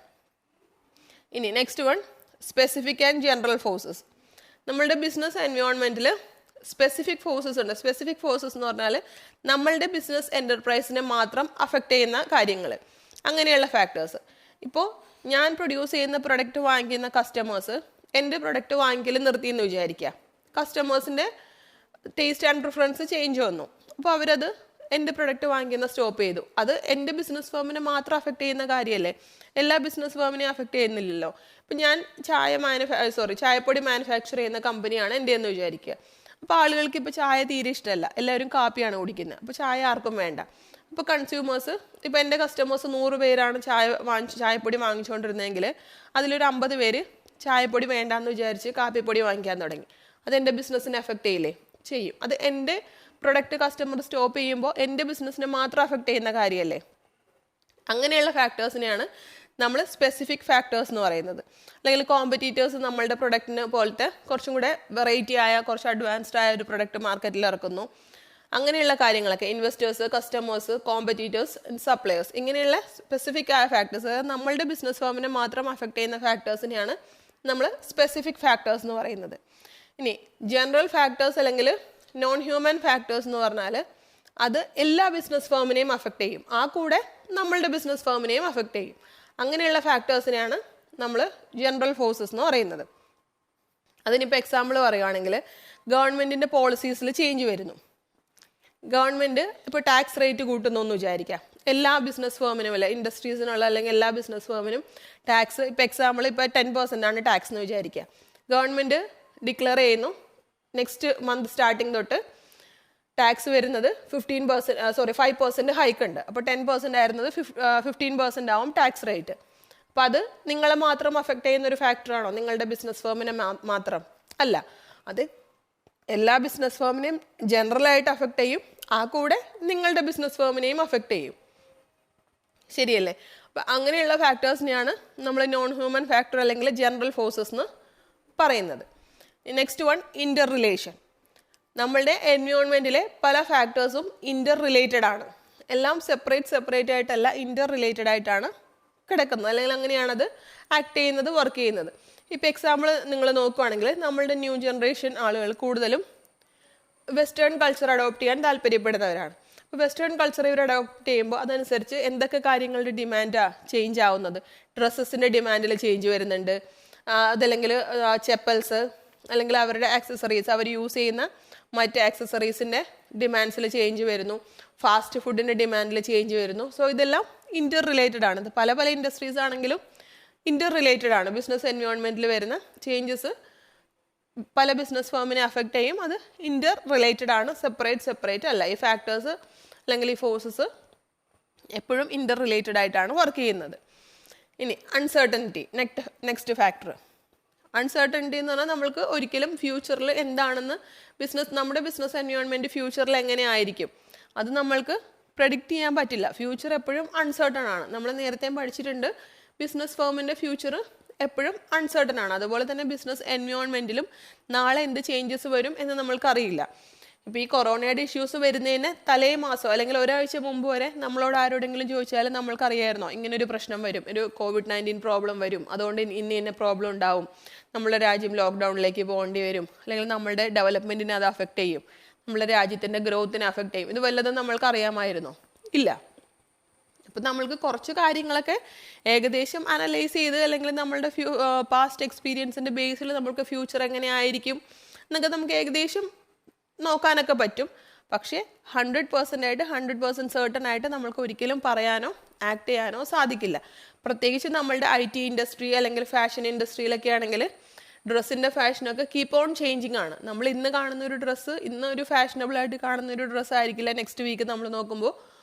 ഇനി next one, specific and general forces. നമ്മളുടെ ബിസിനസ് എൻവയോൺമെൻറ്റിൽ സ്പെസിഫിക് ഫോഴ്സസ് ഉണ്ട്. സ്പെസിഫിക് ഫോഴ്സസ് എന്ന് പറഞ്ഞാൽ നമ്മളുടെ ബിസിനസ് എൻ്റർപ്രൈസിനെ മാത്രം അഫക്റ്റ് ചെയ്യുന്ന കാര്യങ്ങൾ, അങ്ങനെയുള്ള ഫാക്ടേഴ്സ്. ഇപ്പോൾ ഞാൻ പ്രൊഡ്യൂസ് ചെയ്യുന്ന പ്രൊഡക്റ്റ് വാങ്ങിക്കുന്ന കസ്റ്റമേഴ്സ് എൻ്റെ പ്രൊഡക്റ്റ് വാങ്ങിക്കൽ നിർത്തിയെന്ന് വിചാരിക്കുക. കസ്റ്റമേഴ്സിൻ്റെ ടേസ്റ്റ് ആൻഡ് പ്രിഫറൻസ് ചേഞ്ച് വന്നു, അപ്പോൾ അവരത് എൻ്റെ പ്രൊഡക്റ്റ് വാങ്ങിക്കുന്ന സ്റ്റോപ്പ് ചെയ്തു. അത് എൻ്റെ ബിസിനസ് ഫേമിനെ മാത്രം അഫക്റ്റ് ചെയ്യുന്ന കാര്യമല്ലേ, എല്ലാ ബിസിനസ് ഫേമിനെയും അഫക്റ്റ് ചെയ്യുന്നില്ലല്ലോ. ഇപ്പം ഞാൻ ചായപ്പൊടി മാനുഫാക്ചർ ചെയ്യുന്ന കമ്പനിയാണ് എൻ്റെ എന്ന് വിചാരിക്കുക. അപ്പോൾ ആളുകൾക്ക് ഇപ്പോൾ ചായ തീരെ ഇഷ്ടമല്ല, എല്ലാവരും കാപ്പിയാണ് കുടിക്കുന്നത്, അപ്പോൾ ചായ ആർക്കും വേണ്ട. ഇപ്പോൾ കൺസ്യൂമേഴ്സ്, ഇപ്പോൾ എൻ്റെ കസ്റ്റമേഴ്സ് 100 പേരാണ് ചായപ്പൊടി വാങ്ങിച്ചുകൊണ്ടിരുന്നതെങ്കിൽ അതിലൊരു 50 പേര് ചായപ്പൊടി വേണ്ടാന്ന് വിചാരിച്ച് കാപ്പിപ്പൊടി വാങ്ങിക്കാൻ തുടങ്ങി. അതെൻ്റെ ബിസിനസ്സിനെ അഫക്റ്റ് ചെയ്യില്ലേ? ചെയ്യും. അത് എൻ്റെ പ്രൊഡക്റ്റ് കസ്റ്റമർ സ്റ്റോപ്പ് ചെയ്യുമ്പോൾ എൻ്റെ ബിസിനസ്സിനെ മാത്രം അഫക്റ്റ് ചെയ്യുന്ന കാര്യമല്ലേ. അങ്ങനെയുള്ള ഫാക്ടേഴ്സിനെയാണ് നമ്മൾ സ്പെസിഫിക് ഫാക്ടേഴ്സ് എന്ന് പറയുന്നത്. അല്ലെങ്കിൽ കോമ്പറ്റീറ്റേഴ്സ് നമ്മളുടെ പ്രൊഡക്റ്റിന് പോലത്തെ കുറച്ചും കൂടെ വെറൈറ്റി ആയ, കുറച്ച് അഡ്വാൻസ്ഡ് ആയ ഒരു പ്രൊഡക്റ്റ് മാർക്കറ്റിൽ ഇറക്കുന്നു. അങ്ങനെയുള്ള കാര്യങ്ങളൊക്കെ ഇൻവെസ്റ്റേഴ്സ്, കസ്റ്റമേഴ്സ്, കോമ്പറ്റീറ്റേഴ്സ്, സപ്ലയേഴ്സ്, ഇങ്ങനെയുള്ള സ്പെസിഫിക് ആയ ഫാക്ടേഴ്സ്, അതായത് നമ്മളുടെ ബിസിനസ് ഫേമിനെ മാത്രം അഫക്റ്റ് ചെയ്യുന്ന ഫാക്ടേഴ്സിനെയാണ് നമ്മൾ സ്പെസിഫിക് ഫാക്ടേഴ്സ് എന്ന് പറയുന്നത്. ഇനി ജനറൽ ഫാക്ടേഴ്സ് അല്ലെങ്കിൽ നോൺ ഹ്യൂമൻ ഫാക്ടേഴ്സ് എന്ന് പറഞ്ഞാൽ അത് എല്ലാ ബിസിനസ് ഫേമിനെയും അഫക്റ്റ് ചെയ്യും, ആ കൂടെ നമ്മളുടെ ബിസിനസ് ഫേമിനെയും അഫക്റ്റ് ചെയ്യും. അങ്ങനെയുള്ള ഫാക്ടേഴ്സിനെയാണ് നമ്മൾ ജനറൽ ഫോഴ്സസ് എന്ന് പറയുന്നത്. അതിനിപ്പോൾ എക്സാമ്പിൾ പറയുകയാണെങ്കിൽ ഗവൺമെൻറ്റിൻ്റെ പോളിസീസിൽ ചേഞ്ച് വരുന്നു. ഗവൺമെൻറ് ഇപ്പോൾ ടാക്സ് റേറ്റ് കൂട്ടുന്നു എന്ന് വിചാരിക്കാം. എല്ലാ ബിസിനസ് ഫേമിനും അല്ല, ഇൻഡസ്ട്രീസിനുള്ള അല്ലെങ്കിൽ എല്ലാ ബിസിനസ് ഫേമിനും ടാക്സ്, ഇപ്പോൾ എക്സാമ്പിൾ ഇപ്പോൾ 10% ആണ് ടാക്സ് എന്ന് വിചാരിക്കുക. ഗവൺമെൻറ് ഡിക്ലെയർ ചെയ്യുന്നു നെക്സ്റ്റ് മന്ത് സ്റ്റാർട്ടിങ് തൊട്ട് ടാക്സ് വരുന്നത് 5% ഹൈക്ക് ഉണ്ട്. അപ്പോൾ 10% ആയിരുന്നത് 15% ആവും ടാക്സ് റേറ്റ്. അപ്പോൾ അത് നിങ്ങളെ മാത്രം അഫക്റ്റ് ചെയ്യുന്ന ഒരു ഫാക്ടറാണോ? നിങ്ങളുടെ ബിസിനസ് ഫേമിനെ മാത്രം അല്ല, അത് എല്ലാ ബിസിനസ് ഫേമിനെയും ജനറലായിട്ട് അഫക്റ്റ് ചെയ്യും, ആ കൂടെ നിങ്ങളുടെ ബിസിനസ് ഫേമിനെയും അഫക്റ്റ് ചെയ്യും. ശരിയല്ലേ? അപ്പം അങ്ങനെയുള്ള ഫാക്ടേഴ്സിനെയാണ് നമ്മൾ നോൺ ഹ്യൂമൻ ഫാക്ടർ അല്ലെങ്കിൽ ജനറൽ ഫോഴ്സസ് എന്ന് പറയുന്നത്. നെക്സ്റ്റ് വൺ, ഇൻ്റർ റിലേഷൻ. നമ്മളുടെ എൻവയോൺമെൻറ്റിലെ പല ഫാക്ടേഴ്സും ഇൻ്റർ റിലേറ്റഡ് ആണ്. എല്ലാം സെപ്പറേറ്റ് ആയിട്ടല്ല, ഇൻ്റർ റിലേറ്റഡ് ആയിട്ടാണ് കിടക്കുന്നത്, അല്ലെങ്കിൽ അങ്ങനെയാണത് ആക്ട് ചെയ്യുന്നത്, വർക്ക് ചെയ്യുന്നത്. ഇപ്പോൾ എക്സാമ്പിൾ നിങ്ങൾ നോക്കുകയാണെങ്കിൽ നമ്മളുടെ ന്യൂ ജനറേഷൻ ആളുകൾ കൂടുതലും വെസ്റ്റേൺ കൾച്ചർ അഡോപ്റ്റ് ചെയ്യാൻ താല്പര്യപ്പെടുന്നവരാണ്. അപ്പോൾ വെസ്റ്റേൺ കൾച്ചർ ഇവർ അഡോപ്റ്റ് ചെയ്യുമ്പോൾ അതനുസരിച്ച് എന്തൊക്കെ കാര്യങ്ങളുടെ ഡിമാൻഡാണ് ചേഞ്ച് ആവുന്നത്? ഡ്രസ്സസിൻ്റെ ഡിമാൻഡിൽ ചേഞ്ച് വരുന്നുണ്ട്, അതല്ലെങ്കിൽ ചെപ്പൽസ്, അല്ലെങ്കിൽ അവരുടെ ആക്സസറീസ്, അവർ യൂസ് ചെയ്യുന്ന മറ്റ് ആക്സസറീസിൻ്റെ ഡിമാൻഡ്സിൽ ചേഞ്ച് വരുന്നു, ഫാസ്റ്റ് ഫുഡിൻ്റെ ഡിമാൻഡിൽ ചേഞ്ച് വരുന്നു. സോ ഇതെല്ലാം ഇൻ്റർ റിലേറ്റഡ് ആണ്. ഇത് പല പല ഇൻഡസ്ട്രീസ് ആണെങ്കിലും ഇൻ്റർ റിലേറ്റഡ് ആണ്. ബിസിനസ് എൻവയോൺമെൻറ്റിൽ വരുന്ന ചേഞ്ചസ് പല ബിസിനസ് ഫേമിനെ അഫക്റ്റ് ചെയ്യും. അത് ഇൻ്റർ റിലേറ്റഡ് ആണ്, സെപ്പറേറ്റ് അല്ല. ഈ ഫാക്ടേഴ്സ് അല്ലെങ്കിൽ ഈ ഫോഴ്സസ് എപ്പോഴും ഇൻ്റർ റിലേറ്റഡ് ആയിട്ടാണ് വർക്ക് ചെയ്യുന്നത്. ഇനി അൺസർട്ടനിറ്റി, നെക്സ്റ്റ് ഫാക്ടർ. അൺസർട്ടനിറ്റി എന്ന് പറഞ്ഞാൽ നമ്മൾക്ക് ഒരിക്കലും ഫ്യൂച്ചറിൽ എന്താണെന്ന് നമ്മുടെ ബിസിനസ് എൻവയോൺമെൻറ്റ് ഫ്യൂച്ചറിൽ എങ്ങനെ ആയിരിക്കും അത് നമ്മൾക്ക് പ്രഡിക്റ്റ് ചെയ്യാൻ പറ്റില്ല. ഫ്യൂച്ചർ എപ്പോഴും അൺസർട്ടൺ ആണ്. നമ്മൾ നേരത്തെ പഠിച്ചിട്ടുണ്ട്, ബിസിനസ് ഫേമിൻ്റെ ഫ്യൂച്ചർ എപ്പോഴും അൺസർട്ടൺ ആണ്. അതുപോലെ തന്നെ ബിസിനസ് എൻവയോൺമെൻറ്റിലും നാളെ എന്ത് ചേഞ്ചസ് വരും എന്ന് നമ്മൾക്കറിയില്ല. ഇപ്പോൾ ഈ കൊറോണയുടെ ഇഷ്യൂസ് വരുന്നതിന് തലേ മാസം അല്ലെങ്കിൽ ഒരാഴ്ച മുമ്പ് വരെ നമ്മളോട് ആരോടെങ്കിലും ചോദിച്ചാൽ നമ്മൾക്കറിയായിരുന്നോ ഇങ്ങനൊരു പ്രശ്നം വരും, ഒരു COVID-19 പ്രോബ്ലം വരും, അതുകൊണ്ട് ഇന്ന പ്രോബ്ലം ഉണ്ടാവും, നമ്മുടെ രാജ്യം ലോക്ക്ഡൗണിലേക്ക് പോകേണ്ടി വരും, അല്ലെങ്കിൽ നമ്മളുടെ ഡെവലപ്മെൻറ്റിനെ അത് അഫക്റ്റ് ചെയ്യും, നമ്മുടെ രാജ്യത്തിൻ്റെ ഗ്രോത്തിനെ അഫക്റ്റ് ചെയ്യും, ഇത് വല്ലതും നമ്മൾക്ക് അറിയാമായിരുന്നോ? ഇല്ല. അപ്പം നമ്മൾക്ക് കുറച്ച് കാര്യങ്ങളൊക്കെ ഏകദേശം അനലൈസ് ചെയ്ത് അല്ലെങ്കിൽ നമ്മളുടെ പാസ്റ്റ് എക്സ്പീരിയൻസിൻ്റെ ബേസിൽ നമ്മൾക്ക് ഫ്യൂച്ചർ എങ്ങനെ ആയിരിക്കും എന്നൊക്കെ നമുക്ക് ഏകദേശം നോക്കാനൊക്കെ പറ്റും. പക്ഷേ 100% certain ആയിട്ട് നമ്മൾക്ക് ഒരിക്കലും പറയാനോ ആക്ട് ചെയ്യാനോ സാധിക്കില്ല. പ്രത്യേകിച്ച് നമ്മളുടെ IT ഇൻഡസ്ട്രി അല്ലെങ്കിൽ ഫാഷൻ ഇൻഡസ്ട്രിയിലൊക്കെ ആണെങ്കിൽ ഡ്രസ്സിൻ്റെ ഫാഷനൊക്കെ കീപ്പ് ഓൺ ചേഞ്ചിങ് ആണ്. നമ്മൾ ഇന്ന് കാണുന്ന ഒരു ഡ്രസ്സ്, ഇന്ന് ഒരു ഫാഷനബിൾ ആയിട്ട് കാണുന്ന ഒരു ഡ്രസ്സ് ആയിരിക്കില്ല നെക്സ്റ്റ് വീക്ക് നമ്മൾ നോക്കുമ്പോൾ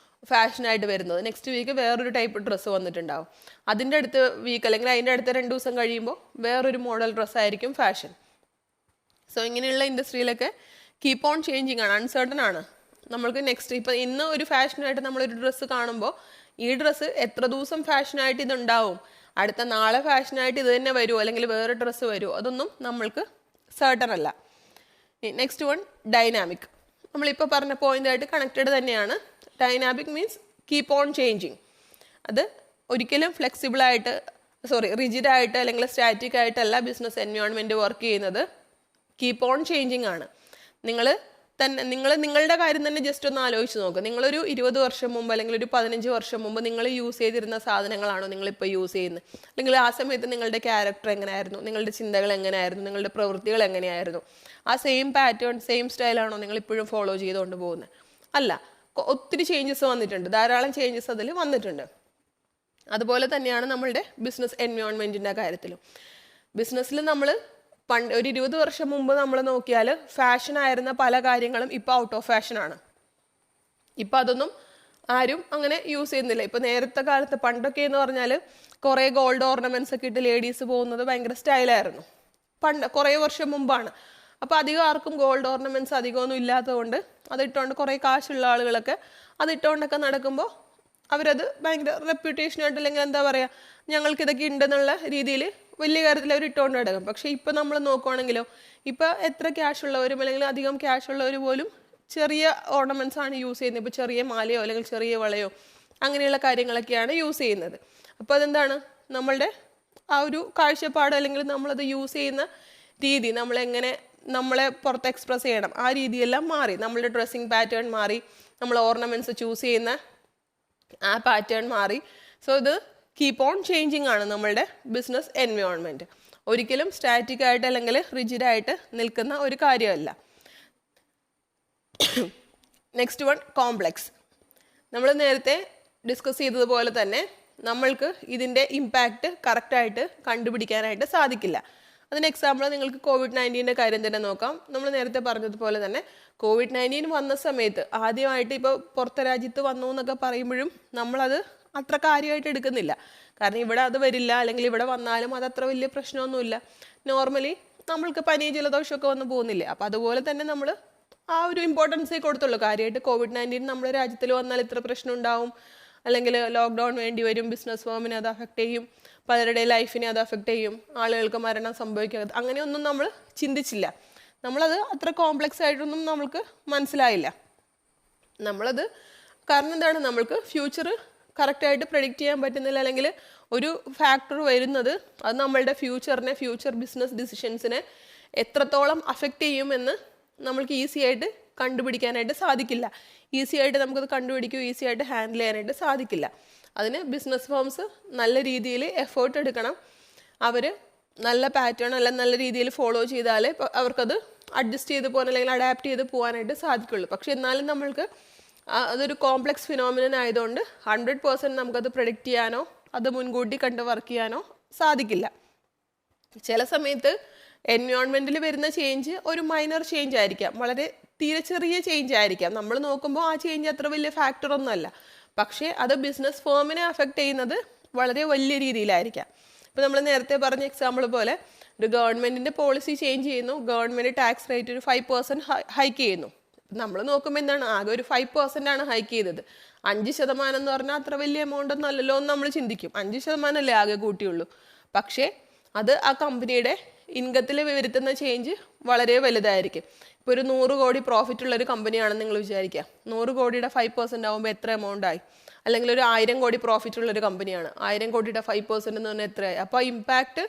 ഫാഷനായിട്ട് വരുന്നത്. നെക്സ്റ്റ് വീക്ക് വേറൊരു ടൈപ്പ് ഡ്രസ്സ് വന്നിട്ടുണ്ടാവും. അതിൻ്റെ അടുത്ത വീക്ക് അല്ലെങ്കിൽ അതിൻ്റെ അടുത്ത 2 ദിവസം കഴിയുമ്പോൾ വേറൊരു മോഡൽ ഡ്രസ്സായിരിക്കും ഫാഷൻ. സോ ഇങ്ങനെയുള്ള ഇൻഡസ്ട്രിയിലൊക്കെ കീപ്പ് ഓൺ ചേഞ്ചിങ് ആണ്, അൺസർട്ടൺ ആണ്. നമ്മൾക്ക് നെക്സ്റ്റ് ഇപ്പം ഇന്ന് ഒരു ഫാഷനായിട്ട് നമ്മളൊരു ഡ്രസ്സ് കാണുമ്പോൾ ഈ ഡ്രസ്സ് എത്ര ദിവസം ഫാഷനായിട്ട് ഇതുണ്ടാവും, അടുത്ത നാളെ ഫാഷനായിട്ട് ഇത് തന്നെ വരുമോ അല്ലെങ്കിൽ വേറെ ഡ്രസ്സ് വരുമോ, അതൊന്നും നമ്മൾക്ക് സർട്ടൺ അല്ല. Next one dynamic. നമ്മളിപ്പോൾ പറഞ്ഞ പോയിൻ്റായിട്ട് കണക്റ്റഡ് തന്നെയാണ്. Dynamic means keep on changing. അത് ഒരിക്കലും റിജിഡായിട്ട് അല്ലെങ്കിൽ സ്റ്റാറ്റിക് ആയിട്ടല്ല ബിസിനസ് എൻവയോൺമെൻറ്റ് വർക്ക് ചെയ്യുന്നത്, കീപ്പ് ഓൺ ചേഞ്ചിങ് ആണ്. നിങ്ങൾ നിങ്ങളുടെ കാര്യം തന്നെ ജസ്റ്റ് ഒന്ന് ആലോചിച്ച് നോക്കുക. നിങ്ങളൊരു 20 വർഷം മുമ്പ് അല്ലെങ്കിൽ ഒരു 15 വർഷം മുമ്പ് നിങ്ങൾ യൂസ് ചെയ്തിരുന്ന സാധനങ്ങളാണോ നിങ്ങളിപ്പോൾ യൂസ് ചെയ്യുന്നത്? അല്ലെങ്കിൽ ആ സമയത്ത് നിങ്ങളുടെ ക്യാരക്ടർ എങ്ങനെയായിരുന്നു, നിങ്ങളുടെ ചിന്തകൾ എങ്ങനെയായിരുന്നു, നിങ്ങളുടെ പ്രവൃത്തികൾ എങ്ങനെയായിരുന്നു? ആ സെയിം പാറ്റേൺ, സെയിം സ്റ്റൈലാണോ നിങ്ങൾ ഇപ്പോഴും ഫോളോ ചെയ്തുകൊണ്ട് പോകുന്നത്? അല്ല, ഒത്തിരി ചേഞ്ചസ് വന്നിട്ടുണ്ട്, ധാരാളം ചേഞ്ചസ് അതിൽ വന്നിട്ടുണ്ട്. അതുപോലെ തന്നെയാണ് നമ്മളുടെ ബിസിനസ് എൻവയോൺമെൻറ്റിൻ്റെ കാര്യത്തിലും. ബിസിനസ്സിൽ നമ്മൾ ഒരു 20 വർഷം മുമ്പ് നമ്മൾ നോക്കിയാൽ ഫാഷനായിരുന്ന പല കാര്യങ്ങളും ഇപ്പോൾ ഔട്ട് ഓഫ് ഫാഷനാണ്. ഇപ്പം അതൊന്നും ആരും അങ്ങനെ യൂസ് ചെയ്യുന്നില്ല. ഇപ്പോൾ നേരത്തെ കാലത്ത് പണ്ടൊക്കെ എന്ന് പറഞ്ഞാൽ കുറേ ഗോൾഡ് ഓർണമെൻറ്റ്സ് ഒക്കെ ഇട്ട് ലേഡീസ് പോകുന്നത് ഭയങ്കര സ്റ്റൈലായിരുന്നു. കുറേ വർഷം മുമ്പാണ്. അപ്പോൾ അധികം ആർക്കും ഗോൾഡ് ഓർണമെൻറ്റ്സ് അധികമൊന്നും ഇല്ലാത്തതുകൊണ്ട് അതിട്ടുകൊണ്ട് കുറേ കാശുള്ള ആളുകളൊക്കെ അതിട്ടുകൊണ്ടൊക്കെ നടക്കുമ്പോൾ അവരത് ഭയങ്കര റെപ്യൂട്ടേഷനായിട്ട് അല്ലെങ്കിൽ എന്താ പറയുക, ഞങ്ങൾക്കിതൊക്കെ ഉണ്ടെന്നുള്ള രീതിയിൽ വലിയ കാര്യത്തിൽ അവർ ഇട്ടുകൊണ്ട് കിടക്കും. പക്ഷേ ഇപ്പോൾ നമ്മൾ നോക്കുവാണെങ്കിലോ, ഇപ്പോൾ എത്ര ക്യാഷ് ഉള്ളവരും അല്ലെങ്കിൽ അധികം ക്യാഷ് ഉള്ളവർ പോലും ചെറിയ ഓർണമെൻറ്റ്സ് ആണ് യൂസ് ചെയ്യുന്നത്. ഇപ്പോൾ ചെറിയ മാലയോ അല്ലെങ്കിൽ ചെറിയ വളയോ അങ്ങനെയുള്ള കാര്യങ്ങളൊക്കെയാണ് യൂസ് ചെയ്യുന്നത്. അപ്പോൾ അതെന്താണ്, നമ്മളുടെ ആ ഒരു കാഴ്ചപ്പാട് അല്ലെങ്കിൽ നമ്മളത് യൂസ് ചെയ്യുന്ന രീതി, നമ്മളെ പുറത്ത് എക്സ്പ്രസ് ചെയ്യണം, ആ രീതിയെല്ലാം മാറി. നമ്മളുടെ ഡ്രസ്സിങ് പാറ്റേൺ മാറി, നമ്മൾ ഓർണമെൻറ്റ്സ് ചൂസ് ചെയ്യുന്ന ആ പാറ്റേൺ മാറി. സോ ഇത് കീപ്പ് ഓൺ ചേഞ്ചിങ് ആണ് നമ്മളുടെ ബിസിനസ് എൻവയോൺമെൻറ്റ്. ഒരിക്കലും സ്റ്റാറ്റിക് ആയിട്ട് അല്ലെങ്കിൽ റിജിഡായിട്ട് നിൽക്കുന്ന ഒരു കാര്യമല്ല. Next one complex. നമ്മൾ നേരത്തെ ഡിസ്കസ് ചെയ്തതുപോലെ തന്നെ നമ്മൾക്ക് ഇതിൻ്റെ ഇമ്പാക്റ്റ് കറക്റ്റായിട്ട് കണ്ടുപിടിക്കാനായിട്ട് സാധിക്കില്ല. അതിന് എക്സാമ്പിൾ നിങ്ങൾക്ക് COVID-19 കാര്യം തന്നെ നോക്കാം. നമ്മൾ നേരത്തെ പറഞ്ഞതുപോലെ തന്നെ COVID-19 വന്ന സമയത്ത് ആദ്യമായിട്ട് ഇപ്പോൾ പുറത്തെ രാജ്യത്ത് വന്നു എന്നൊക്കെ പറയുമ്പോഴും നമ്മളത് അത്ര കാര്യമായിട്ട് എടുക്കുന്നില്ല. കാരണം ഇവിടെ അത് വരില്ല, അല്ലെങ്കിൽ ഇവിടെ വന്നാലും അത് അത്ര വലിയ പ്രശ്നമൊന്നുമില്ല. നോർമലി നമ്മൾക്ക് പനി ജലദോഷമൊക്കെ വന്ന് പോകുന്നില്ലേ. അപ്പോൾ അതുപോലെ തന്നെ നമ്മൾ ആ ഒരു ഇമ്പോർട്ടൻസേ കൊടുത്തുള്ളൂ. കാര്യമായിട്ട് COVID-19 നമ്മുടെ രാജ്യത്തിൽ വന്നാൽ ഇത്ര പ്രശ്നം ഉണ്ടാവും, അല്ലെങ്കിൽ ലോക്ക്ഡൗൺ വേണ്ടി വരും, ബിസിനസ് ഫേമിനെ അത് അഫക്റ്റ് ചെയ്യും, പലരുടെ ലൈഫിനെ അത് അഫക്റ്റ് ചെയ്യും, ആളുകൾക്ക് മരണം സംഭവിക്കാതെ, അങ്ങനെയൊന്നും നമ്മൾ ചിന്തിച്ചില്ല. നമ്മളത് അത്ര കോംപ്ലക്സ് ആയിട്ടൊന്നും നമ്മൾക്ക് മനസ്സിലായില്ല. നമ്മളത് കാരണം എന്താണ്, നമ്മൾക്ക് ഫ്യൂച്ചർ കറക്റ്റായിട്ട് പ്രെഡിക്റ്റ് ചെയ്യാൻ പറ്റുന്നില്ല, അല്ലെങ്കിൽ ഒരു ഫാക്ടർ വരുന്നത് അത് നമ്മളുടെ ഫ്യൂച്ചർ ബിസിനസ് ഡിസിഷൻസിനെ എത്രത്തോളം അഫക്റ്റ് ചെയ്യുമെന്ന് നമ്മൾക്ക് ഈസി ആയിട്ട് കണ്ടുപിടിക്കാനായിട്ട് സാധിക്കില്ല. ഈസി ആയിട്ട് നമുക്കത് കണ്ടുപിടിക്കുകയോ ഈസി ആയിട്ട് ഹാൻഡിൽ ചെയ്യാനായിട്ട് സാധിക്കില്ല. അതിന് ബിസിനസ് ഫേംസ് നല്ല രീതിയിൽ എഫേർട്ട് എടുക്കണം. അവർ നല്ല പാറ്റേൺ അല്ല നല്ല രീതിയിൽ ഫോളോ ചെയ്താലേ അവർക്കത് അഡ്ജസ്റ്റ് ചെയ്ത് പോകാൻ അല്ലെങ്കിൽ അഡാപ്റ്റ് ചെയ്ത് പോകാനായിട്ട് സാധിക്കുള്ളൂ. പക്ഷെ എന്നാലും നമ്മൾക്ക് അതൊരു കോംപ്ലക്സ് ഫിനോമിനൻ ആയതുകൊണ്ട് 100% നമുക്കത് പ്രഡിക്റ്റ് ചെയ്യാനോ അത് മുൻകൂട്ടി കണ്ട് വർക്ക് ചെയ്യാനോ സാധിക്കില്ല. ചില സമയത്ത് എൻവയോൺമെൻറ്റിൽ വരുന്ന ചേഞ്ച് ഒരു മൈനർ ചേഞ്ച് ആയിരിക്കാം, വളരെ തീരെ ചെറിയ ചേഞ്ച് ആയിരിക്കാം. നമ്മൾ നോക്കുമ്പോൾ ആ ചേഞ്ച് അത്ര വലിയ ഫാക്ടർ ഒന്നുമല്ല, പക്ഷേ അത് ബിസിനസ് ഫേമിനെ അഫക്റ്റ് ചെയ്യുന്നത് വളരെ വലിയ രീതിയിലായിരിക്കാം. ഇപ്പോൾ നമ്മൾ നേരത്തെ പറഞ്ഞ എക്സാമ്പിൾ പോലെ ഒരു ഗവൺമെൻറ്റിൻ്റെ പോളിസി ചേഞ്ച് ചെയ്യുന്നു, ഗവൺമെൻറ് ടാക്സ് റേറ്റ് ഒരു 5% ഹൈക്ക് ചെയ്യുന്നു. നമ്മൾ നോക്കുമ്പോൾ എന്താണ്, ആകെ ഒരു 5% ആണ് ഹൈക്ക് ചെയ്തത്. 5% എന്ന് പറഞ്ഞാൽ അത്ര വലിയ എമൗണ്ട് ഒന്നും അല്ലല്ലോ എന്ന് നമ്മൾ ചിന്തിക്കും. 5% അല്ലേ ആകെ കൂട്ടിയുള്ളൂ. പക്ഷേ അത് ആ കമ്പനിയുടെ ഇൻകത്തിൽ വരുത്തുന്ന ചേഞ്ച് വളരെ വലുതായിരിക്കും. ഇപ്പോൾ ഒരു 100 കോടി പ്രോഫിറ്റ് ഉള്ളൊരു കമ്പനിയാണെന്ന് നിങ്ങൾ വിചാരിക്കുക. 100 കോടിയുടെ 5% ആകുമ്പോൾ എത്ര എമൗണ്ട് ആയി? അല്ലെങ്കിൽ ഒരു 1000 കോടി പ്രോഫിറ്റ് ഉള്ളൊരു കമ്പനിയാണ്, 1000 കോടിയുടെ 5% എന്ന് പറഞ്ഞാൽ എത്രയായി? അപ്പോൾ ഇമ്പാക്റ്റ്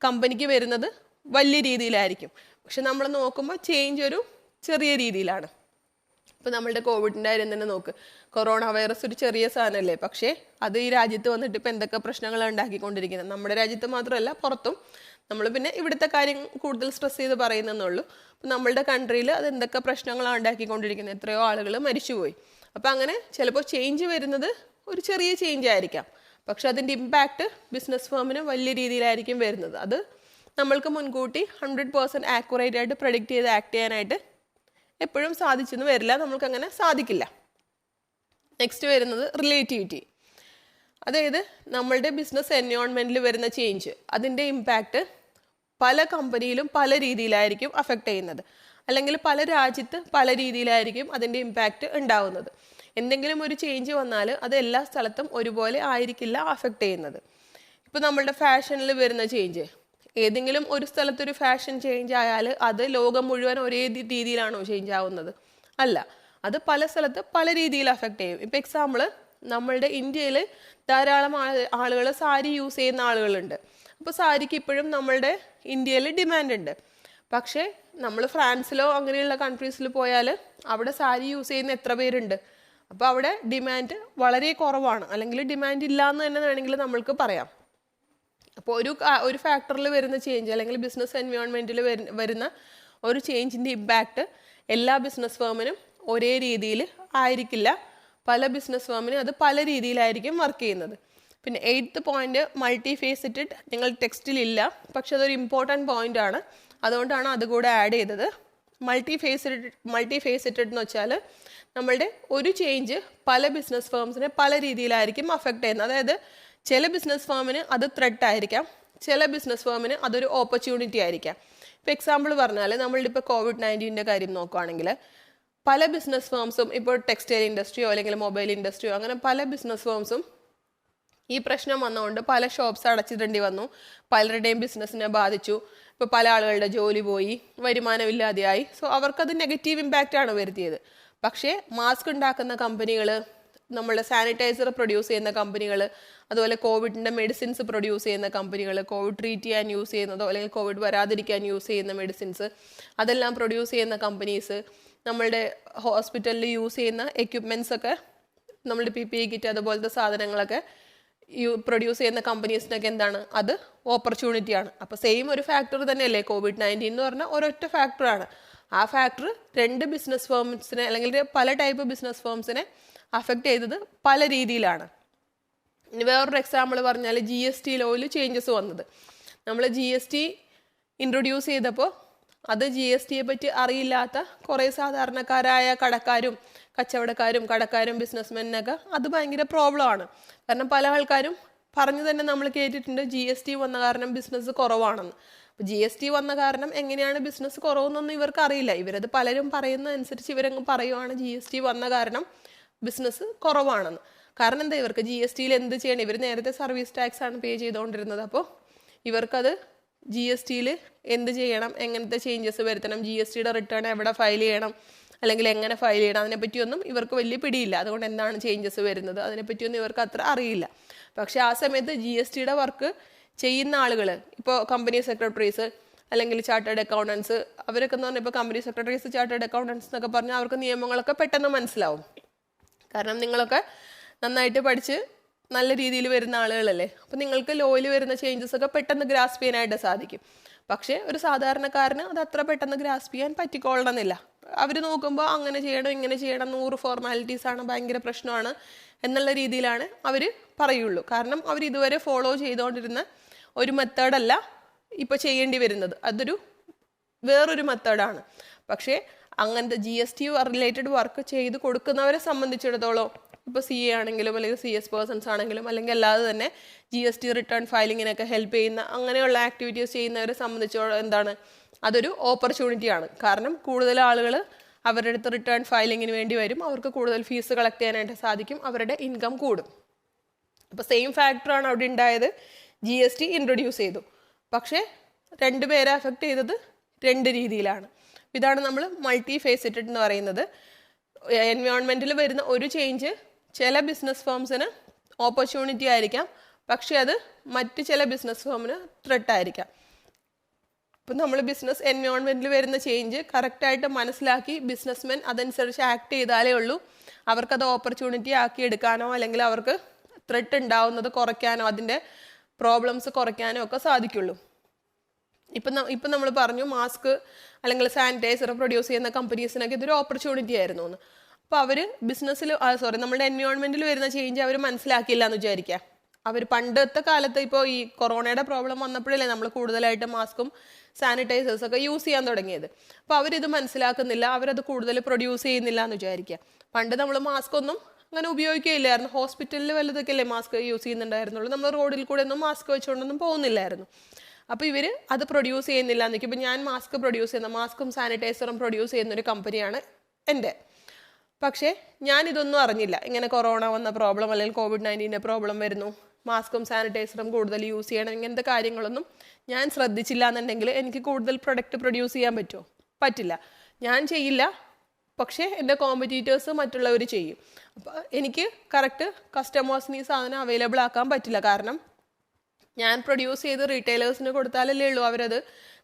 കമ്പനിക്ക് വരുന്നത് വലിയ രീതിയിലായിരിക്കും. പക്ഷെ നമ്മൾ നോക്കുമ്പോൾ ചേഞ്ച് ഒരു ചെറിയ രീതിയിലാണ്. ഇപ്പോൾ നമ്മളുടെ കോവിഡിൻ്റെ കാര്യം തന്നെ നോക്ക്, കൊറോണ വൈറസ് ഒരു ചെറിയ സാധനമല്ലേ, പക്ഷേ അത് ഈ രാജ്യത്ത് വന്നിട്ട് ഇപ്പോൾ എന്തൊക്കെ പ്രശ്നങ്ങളാണ് ഉണ്ടാക്കിക്കൊണ്ടിരിക്കുന്നത്. നമ്മുടെ രാജ്യത്ത് മാത്രമല്ല പുറത്തും. നമ്മൾ പിന്നെ ഇവിടുത്തെ കാര്യം കൂടുതൽ സ്ട്രെസ് ചെയ്ത് പറയുന്നതെന്നുള്ളൂ. അപ്പോൾ നമ്മളുടെ കൺട്രിയിൽ അത് എന്തൊക്കെ പ്രശ്നങ്ങളാണ് ഉണ്ടാക്കിക്കൊണ്ടിരിക്കുന്നത്, എത്രയോ ആളുകൾ മരിച്ചുപോയി. അപ്പോൾ അങ്ങനെ ചിലപ്പോൾ ചേഞ്ച് വരുന്നത് ഒരു ചെറിയ ചേഞ്ച് ആയിരിക്കാം, പക്ഷെ അതിൻ്റെ ഇമ്പാക്റ്റ് ബിസിനസ് ഫേമിന് വലിയ രീതിയിലായിരിക്കും വരുന്നത്. അത് നമ്മൾക്ക് മുൻകൂട്ടി 100% ആക്യുറേറ്റ് ആയിട്ട് പ്രഡിക്റ്റ് ചെയ്ത് ആക്ട് ചെയ്യാനായിട്ട് എപ്പോഴും സാധിച്ചെന്ന് വരില്ല, നമ്മൾക്കങ്ങനെ സാധിക്കില്ല. നെക്സ്റ്റ് വരുന്നത് റിലേറ്റിവിറ്റി. അതായത് നമ്മളുടെ ബിസിനസ് എൻവയോൺമെൻറ്റിൽ വരുന്ന ചേഞ്ച്, അതിൻ്റെ ഇമ്പാക്റ്റ് പല കമ്പനിയിലും പല രീതിയിലായിരിക്കും അഫക്റ്റ് ചെയ്യുന്നത്, അല്ലെങ്കിൽ പല രാജ്യത്ത് പല രീതിയിലായിരിക്കും അതിൻ്റെ ഇമ്പാക്റ്റ് ഉണ്ടാവുന്നത്. എന്തെങ്കിലും ഒരു ചേഞ്ച് വന്നാൽ അത് എല്ലാ സ്ഥലത്തും ഒരുപോലെ ആയിരിക്കില്ല അഫക്റ്റ് ചെയ്യുന്നത്. ഇപ്പോൾ നമ്മളുടെ ഫാഷനിൽ വരുന്ന ചേഞ്ച്, ഏതെങ്കിലും ഒരു സ്ഥലത്തൊരു ഫാഷൻ ചേഞ്ച് ആയാൽ അത് ലോകം മുഴുവൻ ഒരേ രീതിയിലാണോ ചേഞ്ച് ആവുന്നത്? അല്ല, അത് പല സ്ഥലത്ത് പല രീതിയിൽ അഫക്റ്റ് ചെയ്യും. ഇപ്പോൾ എക്സാമ്പിൾ, നമ്മളുടെ ഇന്ത്യയിൽ ധാരാളം ആളുകൾ സാരി യൂസ് ചെയ്യുന്ന ആളുകളുണ്ട്. അപ്പോൾ സാരിക്ക് ഇപ്പോഴും നമ്മളുടെ ഇന്ത്യയിൽ ഡിമാൻഡ് ഉണ്ട്. പക്ഷേ നമ്മൾ ഫ്രാൻസിലോ അങ്ങനെയുള്ള കൺട്രീസിൽ പോയാൽ അവിടെ സാരി യൂസ് ചെയ്യുന്ന എത്ര പേരുണ്ട്? അപ്പോൾ അവിടെ ഡിമാൻഡ് വളരെ കുറവാണ്, അല്ലെങ്കിൽ ഡിമാൻഡ് ഇല്ല എന്ന് തന്നെ വേണമെങ്കിൽ നമ്മൾക്ക് പറയാം. അപ്പോൾ ഒരു ഫാക്ടറിൽ വരുന്ന ചേഞ്ച്, അല്ലെങ്കിൽ ബിസിനസ് എൻവയോൺമെൻറ്റിൽ വരുന്ന ഒരു ചേഞ്ചിൻ്റെ ഇമ്പാക്റ്റ് എല്ലാ ബിസിനസ് ഫേമിനും ഒരേ രീതിയിൽ ആയിരിക്കില്ല. പല ബിസിനസ് ഫേമിനും അത് പല രീതിയിലായിരിക്കും വർക്ക് ചെയ്യുന്നത്. പിന്നെ 8th പോയിന്റ് മൾട്ടി ഫേസറ്റഡ്, നിങ്ങൾ ടെക്സ്റ്റിലില്ല, പക്ഷെ അതൊരു ഇമ്പോർട്ടൻറ്റ് പോയിന്റ് ആണ്, അതുകൊണ്ടാണ് അതുകൂടെ ആഡ് ചെയ്തത്. മൾട്ടി ഫേസറ്റഡ് എന്ന് വെച്ചാൽ നമ്മളുടെ ഒരു ചേഞ്ച് പല ബിസിനസ് ഫേംസിനെ പല രീതിയിലായിരിക്കും അഫക്റ്റ് ചെയ്യുന്നത്. അതായത് ചില ബിസിനസ് ഫേമിന് അത് ത്രെട്ട് ആയിരിക്കാം, ചില ബിസിനസ് ഫേമിന് അതൊരു ഓപ്പർച്യൂണിറ്റി ആയിരിക്കാം. ഇപ്പോൾ എക്സാമ്പിൾ പറഞ്ഞാൽ നമ്മളുടെ ഇപ്പോൾ COVID-19 കാര്യം നോക്കുകയാണെങ്കിൽ പല ബിസിനസ് ഫേംസും, ഇപ്പോൾ ടെക്സ്റ്റൈൽ ഇൻഡസ്ട്രിയോ അല്ലെങ്കിൽ മൊബൈൽ ഇൻഡസ്ട്രിയോ, അങ്ങനെ പല ബിസിനസ് ഫേംസും ഈ പ്രശ്നം വന്നുകൊണ്ട് പല ഷോപ്സ് അടച്ചിടേണ്ടി വന്നു, പലരുടെയും ബിസിനസ്സിനെ ബാധിച്ചു. ഇപ്പോൾ പല ആളുകളുടെ ജോലി പോയി, വരുമാനമില്ലാതെയായി. സോ അവർക്കത് നെഗറ്റീവ് ഇമ്പാക്റ്റ് ആണ് വരുത്തിയത്. പക്ഷേ മാസ്ക് ഉണ്ടാക്കുന്ന കമ്പനികൾ, നമ്മളുടെ സാനിറ്റൈസർ പ്രൊഡ്യൂസ് ചെയ്യുന്ന കമ്പനികൾ, അതുപോലെ കോവിഡിൻ്റെ മെഡിസിൻസ് പ്രൊഡ്യൂസ് ചെയ്യുന്ന കമ്പനികൾ, കോവിഡ് ട്രീറ്റ് ചെയ്യാൻ യൂസ് ചെയ്യുന്നതോ അല്ലെങ്കിൽ കോവിഡ് വരാതിരിക്കാൻ യൂസ് ചെയ്യുന്ന മെഡിസിൻസ് അതെല്ലാം പ്രൊഡ്യൂസ് ചെയ്യുന്ന കമ്പനീസ്, നമ്മളുടെ ഹോസ്പിറ്റലിൽ യൂസ് ചെയ്യുന്ന എക്യുപ്മെൻറ്റ്സ് ഒക്കെ, നമ്മളുടെ PPE കിറ്റ് അതുപോലത്തെ സാധനങ്ങളൊക്കെ പ്രൊഡ്യൂസ് ചെയ്യുന്ന കമ്പനീസിനൊക്കെ എന്താണ്, അത് ഓപ്പർച്യൂണിറ്റിയാണ്. അപ്പോൾ സെയിം ഒരു ഫാക്ടർ തന്നെയല്ലേ COVID-19 എന്ന് പറഞ്ഞാൽ ഒരൊറ്റ ഫാക്ടറാണ്. ആ ഫാക്ടർ രണ്ട് ബിസിനസ് ഫേംസിനെ അല്ലെങ്കിൽ പല ടൈപ്പ് ബിസിനസ് ഫേംസിനെ അഫക്റ്റ് ചെയ്തത് പല രീതിയിലാണ്. ഇനി വേറൊരു എക്സാമ്പിൾ പറഞ്ഞാൽ GST ലോയിൽ ചേഞ്ചസ് വന്നത്. നമ്മൾ GST ഇൻട്രൊഡ്യൂസ് ചെയ്തപ്പോൾ അത് GSTയെ പറ്റി അറിയില്ലാത്ത കുറേ സാധാരണക്കാരായ കടക്കാരും ബിസിനസ്മെന്നൊക്കെ അത് ഭയങ്കര പ്രോബ്ലമാണ്. കാരണം പല ആൾക്കാരും പറഞ്ഞു തന്നെ നമ്മൾ കേട്ടിട്ടുണ്ട് GST വന്ന കാരണം ബിസിനസ് കുറവാണെന്ന്. അപ്പോൾ GST വന്ന കാരണം എങ്ങനെയാണ് ബിസിനസ് കുറവെന്നൊന്നും ഇവർക്ക് അറിയില്ല. ഇവരത് പലരും പറയുന്ന അനുസരിച്ച് ഇവരങ്ങ് പറയുവാണ് GST വന്ന കാരണം ബിസിനസ് കുറവാണെന്ന്. കാരണം എന്താ, ഇവർക്ക് GSTയിൽ എന്ത് ചെയ്യണം? ഇവർ നേരത്തെ സർവീസ് ടാക്സ് ആണ് പേ ചെയ്തുകൊണ്ടിരുന്നത്. അപ്പോൾ ഇവർക്കത് GSTയിൽ എന്ത് ചെയ്യണം, എങ്ങനത്തെ ചേഞ്ചസ് വരുത്തണം, GSTയുടെ റിട്ടേൺ എവിടെ ഫയൽ ചെയ്യണം, അല്ലെങ്കിൽ എങ്ങനെ ഫയൽ ചെയ്യണം, അതിനെപ്പറ്റിയൊന്നും ഇവർക്ക് വലിയ പിടിയില്ല. അതുകൊണ്ട് എന്താണ് ചേഞ്ചസ് വരുന്നത് അതിനെപ്പറ്റിയൊന്നും ഇവർക്ക് അത്ര അറിയില്ല. പക്ഷേ ആ സമയത്ത് GSTയുടെ വർക്ക് ചെയ്യുന്ന ആളുകൾ, ഇപ്പോൾ കമ്പനി സെക്രട്ടറീസ് അല്ലെങ്കിൽ ചാർട്ടേഡ് അക്കൗണ്ടൻസ്, അവരൊക്കെ എന്ന് പറഞ്ഞാൽ ഇപ്പോൾ കമ്പനി സെക്രട്ടറീസ്, ചാർട്ടേഡ് അക്കൗണ്ടൻസ് എന്നൊക്കെ പറഞ്ഞാൽ അവർക്ക് നിയമങ്ങളൊക്കെ പെട്ടെന്ന് മനസ്സിലാവും. കാരണം നിങ്ങളൊക്കെ നന്നായിട്ട് പഠിച്ച് നല്ല രീതിയിൽ വരുന്ന ആളുകളല്ലേ. അപ്പം നിങ്ങൾക്ക് ലോയിൽ വരുന്ന ചേഞ്ചസ് ഒക്കെ പെട്ടെന്ന് ഗ്രാസ്പ് ചെയ്യാനായിട്ട് സാധിക്കും. പക്ഷേ ഒരു സാധാരണക്കാരന് അത് അത്ര പെട്ടെന്ന് ഗ്രാസ്പ് ചെയ്യാൻ പറ്റിക്കൊള്ളണമെന്നില്ല. അവർ നോക്കുമ്പോൾ അങ്ങനെ ചെയ്യണം ഇങ്ങനെ ചെയ്യണം 100 ഫോർമാലിറ്റീസാണ്, ഭയങ്കര പ്രശ്നമാണ് എന്നുള്ള രീതിയിലാണ് അവർ പറയുള്ളൂ. കാരണം അവർ ഇതുവരെ ഫോളോ ചെയ്തുകൊണ്ടിരുന്ന ഒരു മെത്തേഡല്ല ഇപ്പോൾ ചെയ്യേണ്ടി വരുന്നത്, അതൊരു വേറൊരു മെത്തേഡാണ്. പക്ഷേ അങ്ങനത്തെ GST റിലേറ്റഡ് വർക്ക് ചെയ്ത് കൊടുക്കുന്നവരെ സംബന്ധിച്ചിടത്തോളം, ഇപ്പോൾ CA ആണെങ്കിലും അല്ലെങ്കിൽ CS പേഴ്സൺസ് ആണെങ്കിലും അല്ലെങ്കിൽ അല്ലാതെ തന്നെ GST റിട്ടേൺ ഫയലിങ്ങിനൊക്കെ ഹെൽപ്പ് ചെയ്യുന്ന അങ്ങനെയുള്ള ആക്ടിവിറ്റീസ് ചെയ്യുന്നവരെ സംബന്ധിച്ചോളം എന്താണ്, അതൊരു ഓപ്പർച്യൂണിറ്റിയാണ്. കാരണം കൂടുതൽ ആളുകൾ അവരുടെ അടുത്ത് റിട്ടേൺ ഫയലിങ്ങിന് വേണ്ടി വരും, അവർക്ക് കൂടുതൽ ഫീസ് കളക്ട് ചെയ്യാനായിട്ട് സാധിക്കും, അവരുടെ ഇൻകം കൂടും. അപ്പോൾ സെയിം ഫാക്ടറാണ് അവിടെ ഉണ്ടായത്. GST ഇൻട്രൊഡ്യൂസ് ചെയ്തു, പക്ഷേ രണ്ടുപേരെ അഫക്റ്റ് ചെയ്തത് രണ്ട് രീതിയിലാണ്. ഇതാണ് നമ്മൾ മൾട്ടി ഫേസറ്റഡ് എന്ന് പറയുന്നത്. എൻവയോൺമെൻറ്റിൽ വരുന്ന ഒരു ചേഞ്ച് ചില ബിസിനസ് ഫേംസിന് ഓപ്പർച്യൂണിറ്റി ആയിരിക്കാം, പക്ഷേ അത് മറ്റ് ചില ബിസിനസ് ഫേമിന് ത്രെട്ട് ആയിരിക്കാം. ഇപ്പം നമ്മൾ ബിസിനസ് എൻവയോൺമെൻറ്റിൽ വരുന്ന ചേഞ്ച് കറക്റ്റായിട്ട് മനസ്സിലാക്കി ബിസിനസ്മെൻ അതനുസരിച്ച് ആക്ട് ചെയ്താലേ ഉള്ളൂ അവർക്കത് ഓപ്പർച്യൂണിറ്റി ആക്കി എടുക്കാനോ അല്ലെങ്കിൽ അവർക്ക് ത്രെട്ട് ഉണ്ടാവുന്നത് കുറയ്ക്കാനോ അതിൻ്റെ പ്രോബ്ലംസ് കുറയ്ക്കാനോ ഒക്കെ സാധിക്കുള്ളൂ. ഇപ്പം നമ്മൾ പറഞ്ഞു മാസ്ക് അല്ലെങ്കിൽ സാനിറ്റൈസർ പ്രൊഡ്യൂസ് ചെയ്യുന്ന കമ്പനീസിനൊക്കെ ഇതൊരു ഓപ്പർച്യൂണിറ്റി ആയിരുന്നു എന്ന്. അപ്പോൾ അവർ ബിസിനസ്സിൽ നമ്മുടെ എൻവയോൺമെൻറ്റിൽ വരുന്ന ചേഞ്ച് അവർ മനസ്സിലാക്കിയില്ല എന്ന് വിചാരിക്കുക. അവർ പണ്ടത്തെ കാലത്ത് ഇപ്പോൾ ഈ കൊറോണയുടെ പ്രോബ്ലം വന്നപ്പോഴല്ലേ നമ്മൾ കൂടുതലായിട്ട് മാസ്കും സാനിറ്റൈസേഴ്സൊക്കെ യൂസ് ചെയ്യാൻ തുടങ്ങിയത്. അപ്പോൾ അവരിത് മനസ്സിലാക്കുന്നില്ല, അവരത് കൂടുതൽ പ്രൊഡ്യൂസ് ചെയ്യുന്നില്ല എന്ന് വിചാരിക്കുക. പണ്ട് നമ്മൾ മാസ്ക് ഒന്നും അങ്ങനെ ഉപയോഗിക്കുകയില്ലായിരുന്നു. ഹോസ്പിറ്റലിൽ വല്ലതൊക്കെ അല്ലേ മാസ്ക് യൂസ് ചെയ്യുന്നുണ്ടായിരുന്നുള്ളൂ. നമ്മൾ റോഡിൽ കൂടെ ഒന്നും മാസ്ക് വെച്ചുകൊണ്ടൊന്നും പോകുന്നില്ലായിരുന്നു. അപ്പോൾ ഇവർ അത് പ്രൊഡ്യൂസ് ചെയ്യുന്നില്ല എന്ന് വെക്കും. ഇപ്പോൾ ഞാൻ മാസ്കും സാനിറ്റൈസറും പ്രൊഡ്യൂസ് ചെയ്യുന്നൊരു കമ്പനിയാണ് എൻ്റെ. പക്ഷേ ഞാനിതൊന്നും അറിഞ്ഞില്ല, ഇങ്ങനെ കൊറോണ വന്ന പ്രോബ്ലം അല്ലെങ്കിൽ COVID-19 പ്രോബ്ലം വരുന്നു, മാസ്കും സാനിറ്റൈസറും കൂടുതൽ യൂസ് ചെയ്യണം, ഇങ്ങനത്തെ കാര്യങ്ങളൊന്നും ഞാൻ ശ്രദ്ധിച്ചില്ല എന്നുണ്ടെങ്കിൽ എനിക്ക് കൂടുതൽ പ്രൊഡക്റ്റ് പ്രൊഡ്യൂസ് ചെയ്യാൻ പറ്റുമോ? പറ്റില്ല. ഞാൻ ചെയ്യില്ല, പക്ഷേ എൻ്റെ കോമ്പറ്റീറ്റേഴ്സ് മറ്റുള്ളവർ ചെയ്യും. അപ്പോൾ എനിക്ക് കറക്റ്റ് കസ്റ്റമേഴ്സിന് ഈ സാധനം അവൈലബിൾ ആക്കാൻ പറ്റില്ല. കാരണം ഞാൻ പ്രൊഡ്യൂസ് ചെയ്ത് റീറ്റെയിലേഴ്സിന് കൊടുത്താലല്ലേ ഉള്ളൂ അവരത്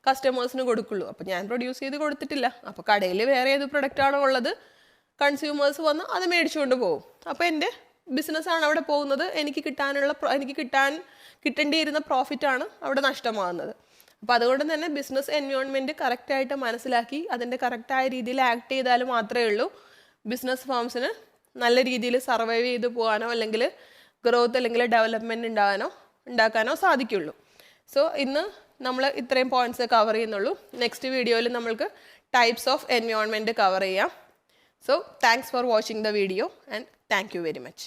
കസ്റ്റമേഴ്സിന് കൊടുക്കുള്ളൂ. അപ്പോൾ ഞാൻ പ്രൊഡ്യൂസ് ചെയ്ത് കൊടുത്തിട്ടില്ല. അപ്പോൾ കടയിൽ വേറെ ഏത് പ്രൊഡക്റ്റാണോ ഉള്ളത് കൺസ്യൂമേഴ്സ് വന്ന് അത് മേടിച്ചുകൊണ്ട് പോകും. അപ്പോൾ എൻ്റെ ബിസിനസ്സാണ് അവിടെ പോകുന്നത്, എനിക്ക് കിട്ടേണ്ടിയിരുന്ന പ്രോഫിറ്റാണ് അവിടെ നഷ്ടമാകുന്നത്. അപ്പോൾ അതുകൊണ്ട് തന്നെ ബിസിനസ് എൻവയോൺമെൻറ്റ് കറക്റ്റായിട്ട് മനസ്സിലാക്കി അതിൻ്റെ കറക്റ്റായ രീതിയിൽ ആക്ട് ചെയ്താൽ മാത്രമേ ഉള്ളൂ ബിസിനസ് ഫേംസിന് നല്ല രീതിയിൽ സർവൈവ് ചെയ്ത് പോകാനോ അല്ലെങ്കിൽ ഗ്രോത്ത് അല്ലെങ്കിൽ ഡെവലപ്മെൻറ്റ് ഉണ്ടാക്കാനോ സാധിക്കുള്ളൂ. സോ ഇന്ന് നമ്മൾ ഇത്രയും പോയിന്റ്സ് കവർ ചെയ്യുന്നുള്ളൂ. നെക്സ്റ്റ് വീഡിയോയിൽ നമ്മൾക്ക് ടൈപ്സ് ഓഫ് എൻവയോൺമെൻറ്റ് കവർ ചെയ്യാം. So thanks for watching the video and thank you very much.